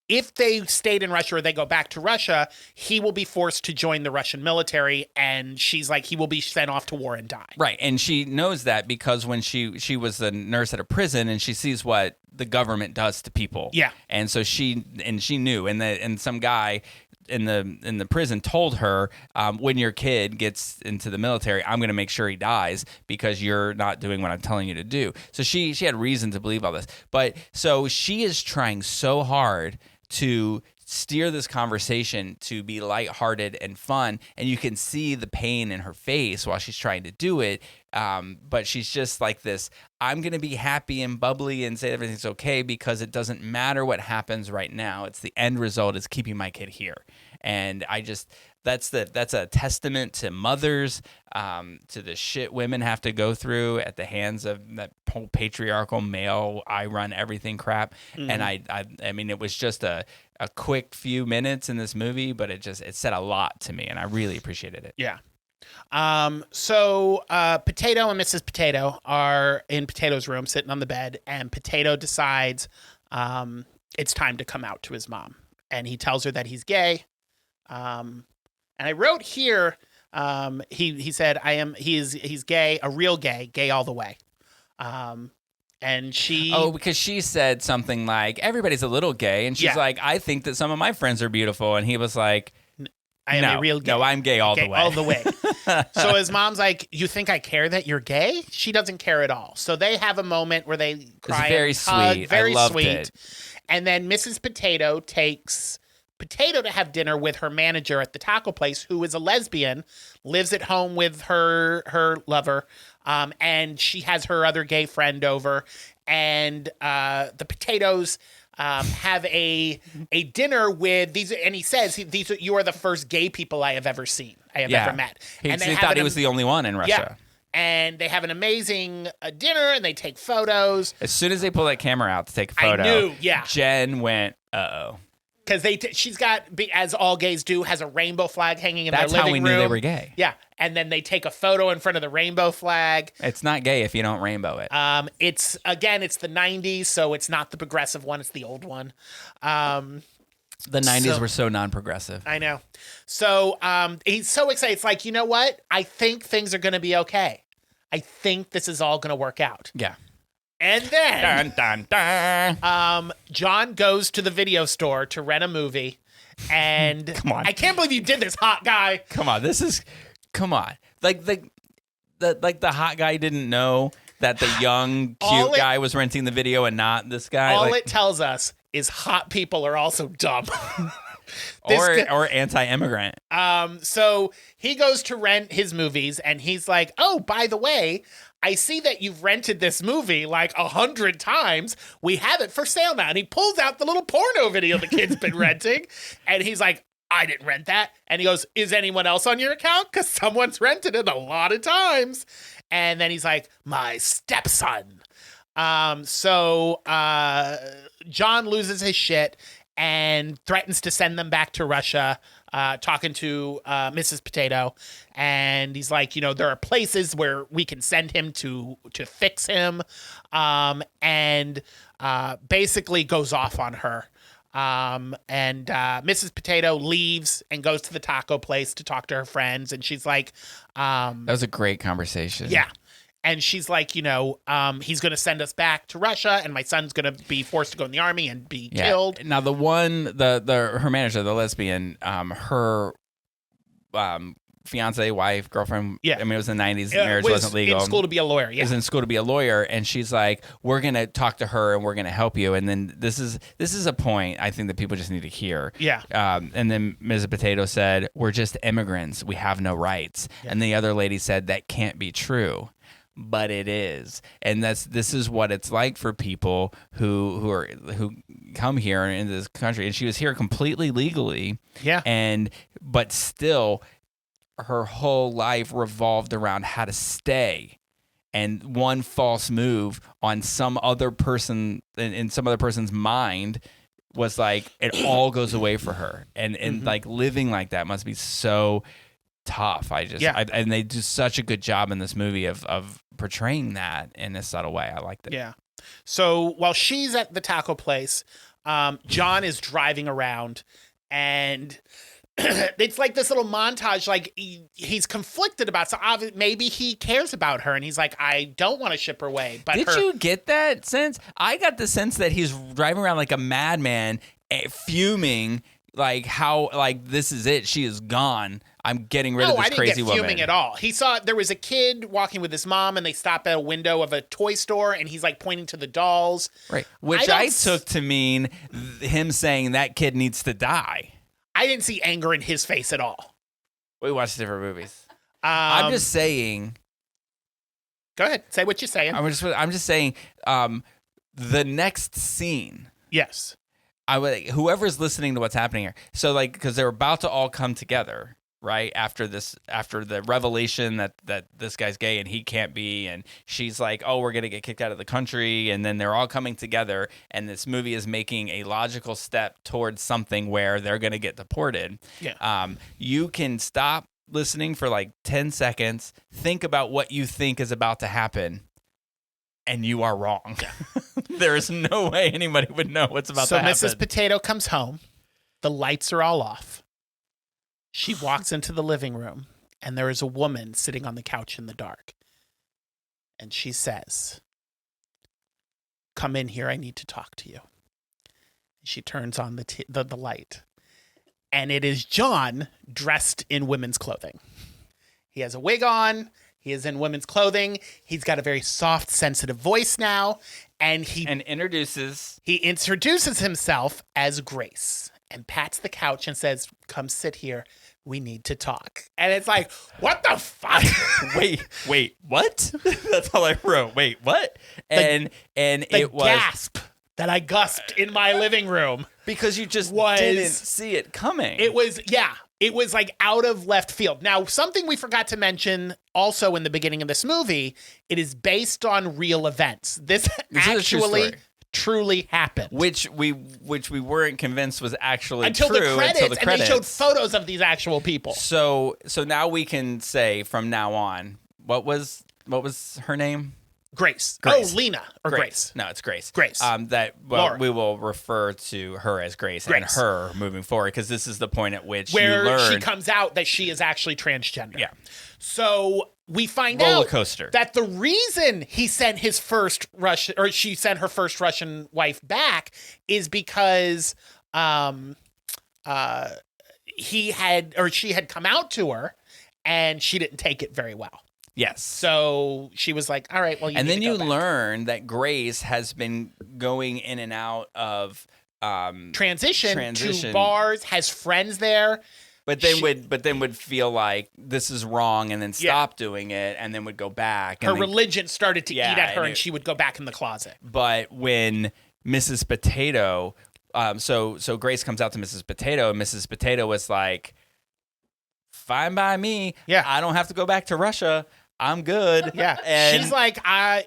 if they stayed in Russia or they go back to Russia, he will be forced to join the Russian military, and she's like, he will be sent off to war and die. Right, and she knows that because when she was a nurse at a prison, and she sees what the government does to people. Yeah, and so she knew, and some guy in the prison told her, when your kid gets into the military, I'm going to make sure he dies because you're not doing what I'm telling you to do. So she had reason to believe all this, but so she is trying so hard to steer this conversation to be lighthearted and fun, and you can see the pain in her face while she's trying to do it. But she's just like this, I'm going to be happy and bubbly and say everything's okay because it doesn't matter what happens right now. It's the end result is keeping my kid here. And that's a testament to mothers, to the shit women have to go through at the hands of that whole patriarchal male, I run everything crap. And I mean, it was just a quick few minutes in this movie, but it said a lot to me, and I really appreciated it. Yeah. So Potato and Mrs. Potato are in Potato's room sitting on the bed, and Potato decides it's time to come out to his mom. And he tells her that he's gay. And I wrote here, he said, he's gay, a real gay all the way. And she... Oh, because she said something like, everybody's a little gay. And she's like, I think that some of my friends are beautiful. And he was like... I am a real gay. No, I'm gay all the way. All the way. So his mom's like, you think I care that you're gay? She doesn't care at all. So they have a moment where they cry. It's very and hug, sweet. very I loved sweet. it. And then Mrs. Potato takes Potato to have dinner with her manager at the taco place, who is a lesbian, lives at home with her lover, and she has her other gay friend over. And the Potatoes... have a dinner with these, and he says, you are the first gay people I have ever seen, I have ever met. And he thought he was the only one in Russia. Yeah. And they have an amazing dinner, and they take photos. As soon as they pull that camera out to take a photo, I knew, yeah. Jen went, uh-oh. Because she's got, as all gays do, has a rainbow flag hanging in their living room. That's how we knew they were gay. Yeah. And then they take a photo in front of the rainbow flag. It's not gay if you don't rainbow it. It's the 90s, so it's not the progressive one. It's the old one. The 90s were so non-progressive. I know. So he's so excited. It's like, you know what? I think things are going to be okay. I think this is all going to work out. Yeah. And then dun, dun, dun. John goes to the video store to rent a movie. And Come on. I can't believe you did this, hot guy. Come on. Like the hot guy didn't know that the young, cute guy was renting the video and not this guy. All it tells us is hot people are also dumb. or anti-immigrant. So he goes to rent his movies, and he's like, oh, by the way, I see that you've rented this movie like 100 times. We have it for sale now. And he pulls out the little porno video the kid's been renting. And he's like, I didn't rent that. And he goes, is anyone else on your account? Because someone's rented it a lot of times. And then he's like, my stepson. So John loses his shit and threatens to send them back to Russia, talking to Mrs. Potato. And he's like, there are places where we can send him to fix him, and basically goes off on her. And Mrs. Potato leaves and goes to the taco place to talk to her friends. And she's like... that was a great conversation. Yeah. And she's like, he's going to send us back to Russia, and my son's going to be forced to go in the army and be killed. Now, her manager, the lesbian, her fiance, wife, girlfriend. Yeah. I mean, it was the 90s. Marriage wasn't legal. In school to be a lawyer. Yeah. Was in school to be a lawyer, and she's like, "We're gonna talk to her, and we're gonna help you." And then this is a point I think that people just need to hear. Yeah. And then Mrs. Potato said, "We're just immigrants. We have no rights." Yeah. And the other lady said, "That can't be true." But it is, and this is what it's like for people who come here into this country. And she was here completely legally, but still, her whole life revolved around how to stay. And one false move on some other person in some other person's mind was like it all goes away for her. And like living like that must be so tough. And they do such a good job in this movie of portraying that in a subtle way. I liked it. Yeah. So while she's at the taco place, John is driving around, and it's like this little montage. Like he's conflicted about, so maybe he cares about her, and he's like, I don't want to ship her away. But did you get that sense? I got the sense that he's driving around like a madman, fuming. Like how, like this is it. She is gone. I'm getting rid of this crazy woman. No, I didn't get fuming at all. He saw there was a kid walking with his mom, and they stop at a window of a toy store, and he's like pointing to the dolls. Right, which I took to mean him saying that kid needs to die. I didn't see anger in his face at all. We watched different movies. I'm just saying. Go ahead, say what you're saying. I'm just saying. The next scene. Yes. Whoever's listening to what's happening here. So like, because they're about to all come together. right? After the revelation that this guy's gay and he can't be, and she's like, oh, we're gonna get kicked out of the country, and then they're all coming together, and this movie is making a logical step towards something where they're gonna get deported. Yeah. You can stop listening for like 10 seconds, think about what you think is about to happen, and you are wrong. Yeah. There is no way anybody would know what's about to happen. So Mrs. Potato comes home. The lights are all off. She walks into the living room, and there is a woman sitting on the couch in the dark. And she says, come in here. I need to talk to you. She turns on the light. And it is John dressed in women's clothing. He has a wig on. He is in women's clothing. He's got a very soft, sensitive voice now. And he introduces himself as Grace and pats the couch and says, come sit here. We need to talk. And it's like, what the fuck? wait, what? That's all I wrote. Wait, what? And it was gasp that I gasped in my living room. Because you just didn't see it coming. It was like out of left field. Now, something we forgot to mention also in the beginning of this movie, it is based on real events. This actually truly happened. Which we weren't convinced was actually until true the credits, until the credits. And they showed photos of these actual people. So now we can say from now on, what was her name? Grace. Oh, Lena or Grace. No, it's Grace. Grace. We will refer to her as Grace and her moving forward, because this is the point at which where you learn she comes out that she is actually transgender. Yeah. So we find roller out coaster. That the reason he sent his first Russian, or she sent her first Russian wife back, is because she had come out to her and she didn't take it very well. Yes. So she was like, all right, well, and then you learn that Grace has been going in and out of transition to bars, has friends there. But then would feel like this is wrong and then stop doing it and then would go back. Her religion started to eat at her and she would go back in the closet. But when Mrs. Potato, so Grace comes out to Mrs. Potato and Mrs. Potato was like, fine by me. Yeah. I don't have to go back to Russia. I'm good. Yeah. And she's like,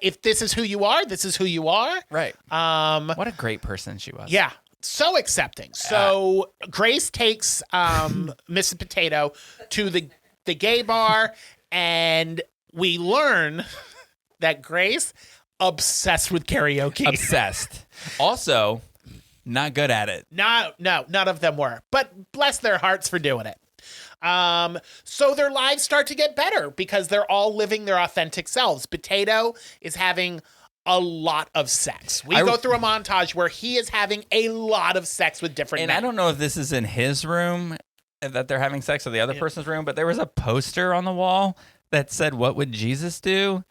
if this is who you are, this is who you are. Right. What a great person she was. Yeah. So accepting. So Grace takes Mrs. Potato to the gay bar, and we learn that Grace obsessed with karaoke. Obsessed. Also, not good at it. No, none of them were. But bless their hearts for doing it. So their lives start to get better because they're all living their authentic selves. Potato is having a lot of sex. We go through a montage where he is having a lot of sex with different men. I don't know if this is in his room that they're having sex or the other person's room, but there was a poster on the wall that said, "What would Jesus do?"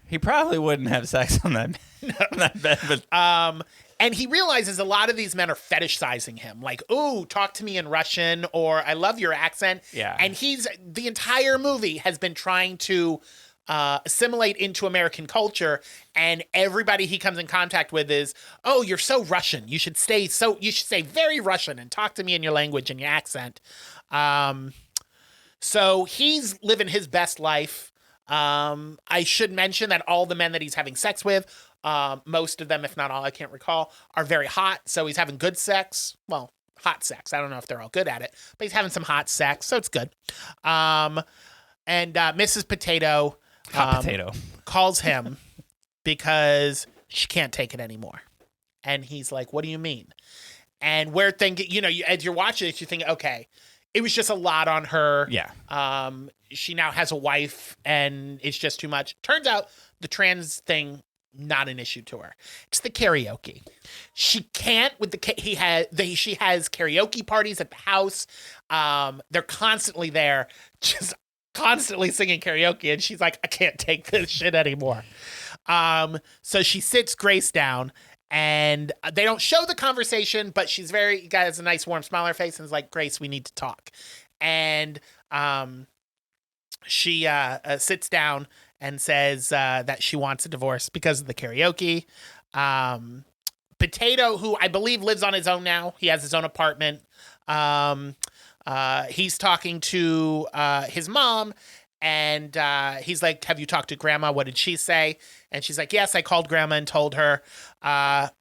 He probably wouldn't have sex on that bed. But and he realizes a lot of these men are fetishizing him. Like, ooh, talk to me in Russian, or I love your accent. Yeah. And the entire movie has been trying to assimilate into American culture, and everybody he comes in contact with is, oh, you're so Russian. You should stay very Russian and talk to me in your language and your accent. So he's living his best life. I should mention that all the men that he's having sex with, most of them, if not all, I can't recall, are very hot. So he's having good sex. Well, hot sex. I don't know if they're all good at it, but he's having some hot sex. So it's good. And Mrs. Potato, Potato calls him because she can't take it anymore. And he's like, what do you mean? And we're thinking, as you're watching it, you think, okay, it was just a lot on her. Yeah. She now has a wife and it's just too much. Turns out the trans thing, not an issue to her. It's the karaoke. She can't she has karaoke parties at the house. They're constantly there, just constantly singing karaoke. And she's like, I can't take this shit anymore. So she sits Grace down. And they don't show the conversation, but she's has a nice warm smile on her face and is like, Grace, we need to talk. And she sits down and says that she wants a divorce because of the karaoke. Potato, who I believe lives on his own now. He has his own apartment. He's talking to his mom, and he's like, "Have you talked to Grandma? What did she say?" And she's like, "Yes, I called Grandma and told her.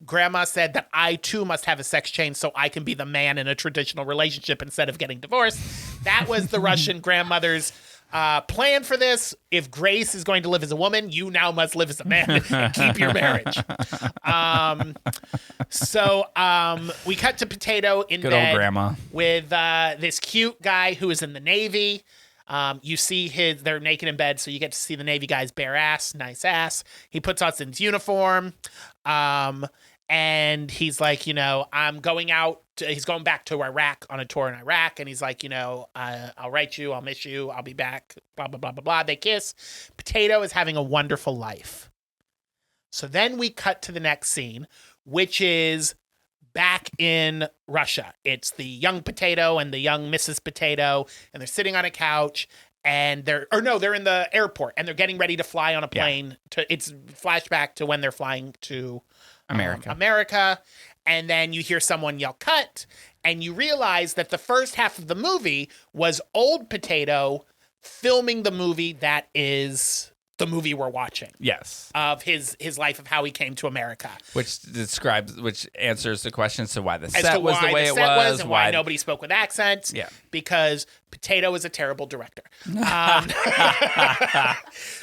Grandma said that I too must have a sex change so I can be the man in a traditional relationship instead of getting divorced." That was the Russian grandmother's plan for this. If Grace is going to live as a woman, you now must live as a man and keep your marriage. So we cut to Potato in Good bed old grandma. with this cute guy who is in the Navy. You see they're naked in bed, so you get to see the Navy guy's bare ass, nice ass. He puts on his uniform, and he's like, I'm going out. He's going back to Iraq on a tour in Iraq, and he's like, I'll write you, I'll miss you, I'll be back, blah, blah, blah, blah, blah. They kiss. Potato is having a wonderful life. So then we cut to the next scene, which is back in Russia. It's the young Potato and the young Mrs. Potato, and they're sitting on a couch, and they're in the airport, and they're getting ready to fly on a plane. It's flashback to when they're flying to America, and then you hear someone yell "cut," and you realize that the first half of the movie was old Potato filming the movie that is the movie we're watching. Yes. Of his life, of how he came to America. Which answers the question as to why the set was the way it was. And why nobody spoke with accents. Yeah. Because Potato is a terrible director.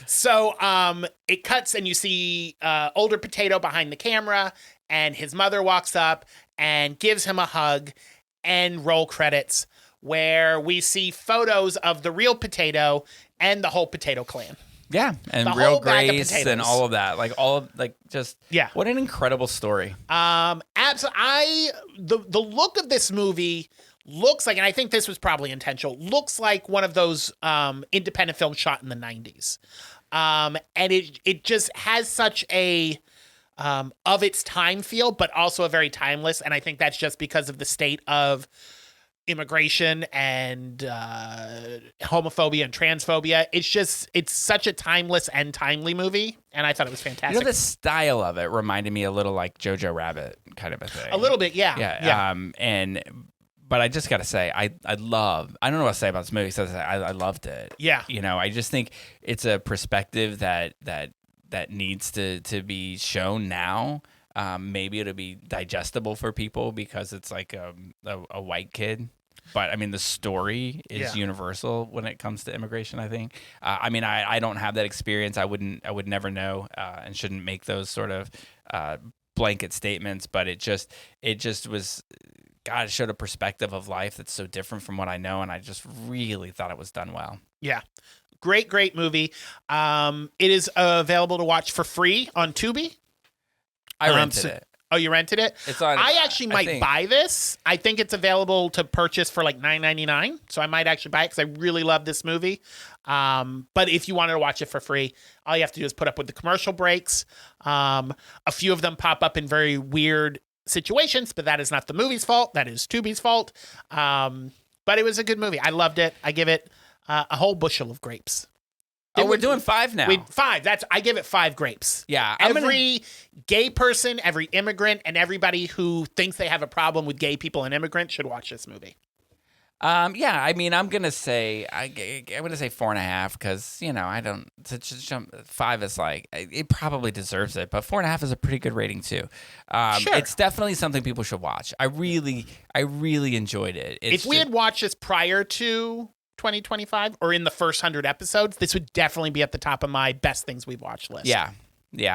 So it cuts and you see older Potato behind the camera, and his mother walks up and gives him a hug, and roll credits where we see photos of the real Potato and the whole Potato clan. Yeah, and The real whole bag of Grace potatoes. and all of that, what an incredible story. Absolutely. The look of this movie looks like, and I think this was probably intentional, looks like one of those independent films shot in the 90s. And it just has such a of its time feel, but also a very timeless. And I think that's just because of the state of immigration and homophobia and transphobia. It's such a timeless and timely movie, and I thought it was fantastic. The style of it reminded me a little like Jojo Rabbit kind of a thing. A little bit, yeah. But I just gotta say, I don't know what to say about this movie. So I loved it. Yeah. I just think it's a perspective that needs to be shown now. Maybe it'll be digestible for people because it's like a white kid. But I mean, the story is universal when it comes to immigration, I think. I don't have that experience. I would never know and shouldn't make those sort of blanket statements. But it just was, God, it showed a perspective of life that's so different from what I know. And I just really thought it was done well. Yeah. Great movie. It is available to watch for free on Tubi. I rented it. Oh, you rented it? It's on. I actually might buy this. I think it's available to purchase for like $9.99. So I might actually buy it because I really love this movie. But if you wanted to watch it for free, all you have to do is put up with the commercial breaks. A few of them pop up in very weird situations, but that is not the movie's fault. That is Tubi's fault. But it was a good movie. I loved it. I give it a whole bushel of grapes. We're doing 5 now. 5. I give it 5 grapes. Yeah. Every gay person, every immigrant, and everybody who thinks they have a problem with gay people and immigrants should watch this movie. I'm gonna say 4.5 because I don't. To just jump 5 is like it probably deserves it, but 4.5 is a pretty good rating too. Sure. It's definitely something people should watch. I really enjoyed it. If we had watched this prior to 2025 or in the first 100 episodes, this would definitely be at the top of my best things we've watched list. Yeah,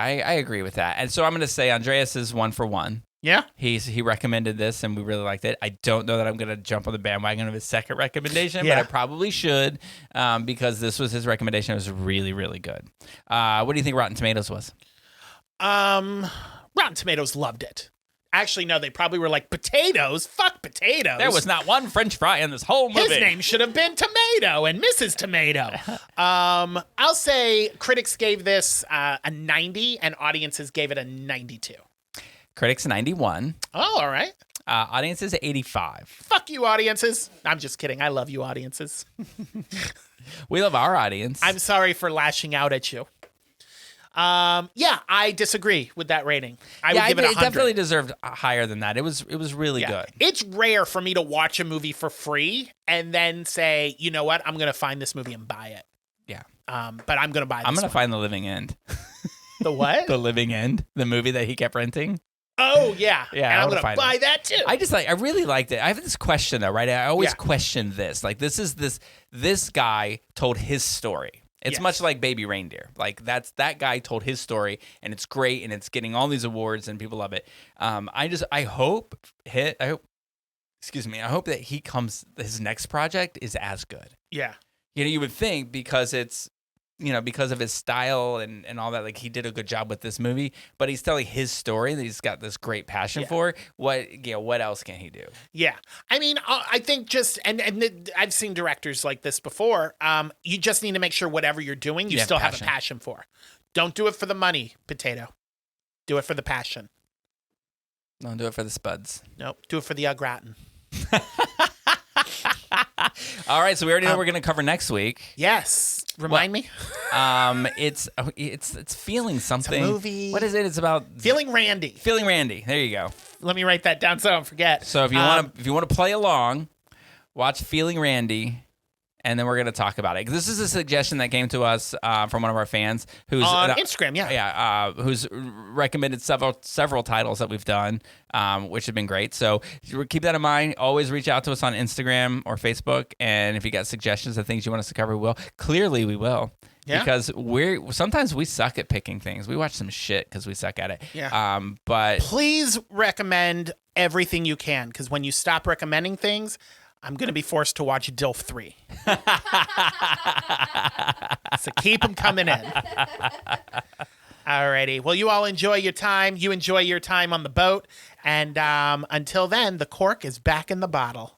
I agree with that. And so I'm gonna say Andreas is 1 for 1. Yeah, he recommended this and we really liked it. I don't know that I'm gonna jump on the bandwagon of his second recommendation, but I probably should because this was his recommendation. It was really, really good. What do you think Rotten Tomatoes was? Rotten Tomatoes loved it. Actually, no, they probably were like, potatoes? Fuck potatoes. There was not one French fry in this whole movie. His name should have been Tomato and Mrs. Tomato. I'll say critics gave this a 90 and audiences gave it a 92. Critics 91. Oh, all right. Audiences 85. Fuck you, audiences. I'm just kidding. I love you, audiences. We love our audience. I'm sorry for lashing out at you. Yeah, I disagree with that rating. I would give it 100. It definitely deserved higher than that. It was really good. It's rare for me to watch a movie for free and then say, you know what, I'm going to find this movie and buy it. Yeah. But I'm going to buy this I'm going to one. find The Living End. The what? The Living End, the movie that he kept renting. Oh, yeah. Yeah, and I'm going to buy that too. I really liked it. I have this question though, right? I always question this. Like this guy told his story. It's much like Baby Reindeer. Like that guy told his story, and it's great, and it's getting all these awards, and people love it. I hope that his next project is as good. Yeah. You would think because it's, because of his style and all that, like he did a good job with this movie, but he's telling his story that he's got this great passion for. What else can he do? Yeah. I mean, I think and I've seen directors like this before. You just need to make sure whatever you're doing, you still have a passion for. Don't do it for the money, Potato. Do it for the passion. Don't do it for the spuds. Nope. Do it for the Gratin. All right, so we already know what we're going to cover next week. Yes. Remind me. It's Feeling Something. It's a movie. What is it? It's about Feeling Randy. Feeling Randy. There you go. Let me write that down so I don't forget. So if you want to play along, watch Feeling Randy, and then we're going to talk about it. This is a suggestion that came to us from one of our fans who's on Instagram. Who's recommended several titles that we've done, which have been great. So keep that in mind. Always reach out to us on Instagram or Facebook, and if you got suggestions of things you want us to cover, we will. Clearly, we will. Yeah. Because sometimes we suck at picking things. We watch some shit because we suck at it. Yeah. But please recommend everything you can, because when you stop recommending things, I'm going to be forced to watch DILF 3. So keep them coming in. Alrighty. Well, you all enjoy your time. You enjoy your time on the boat. And until then, the cork is back in the bottle.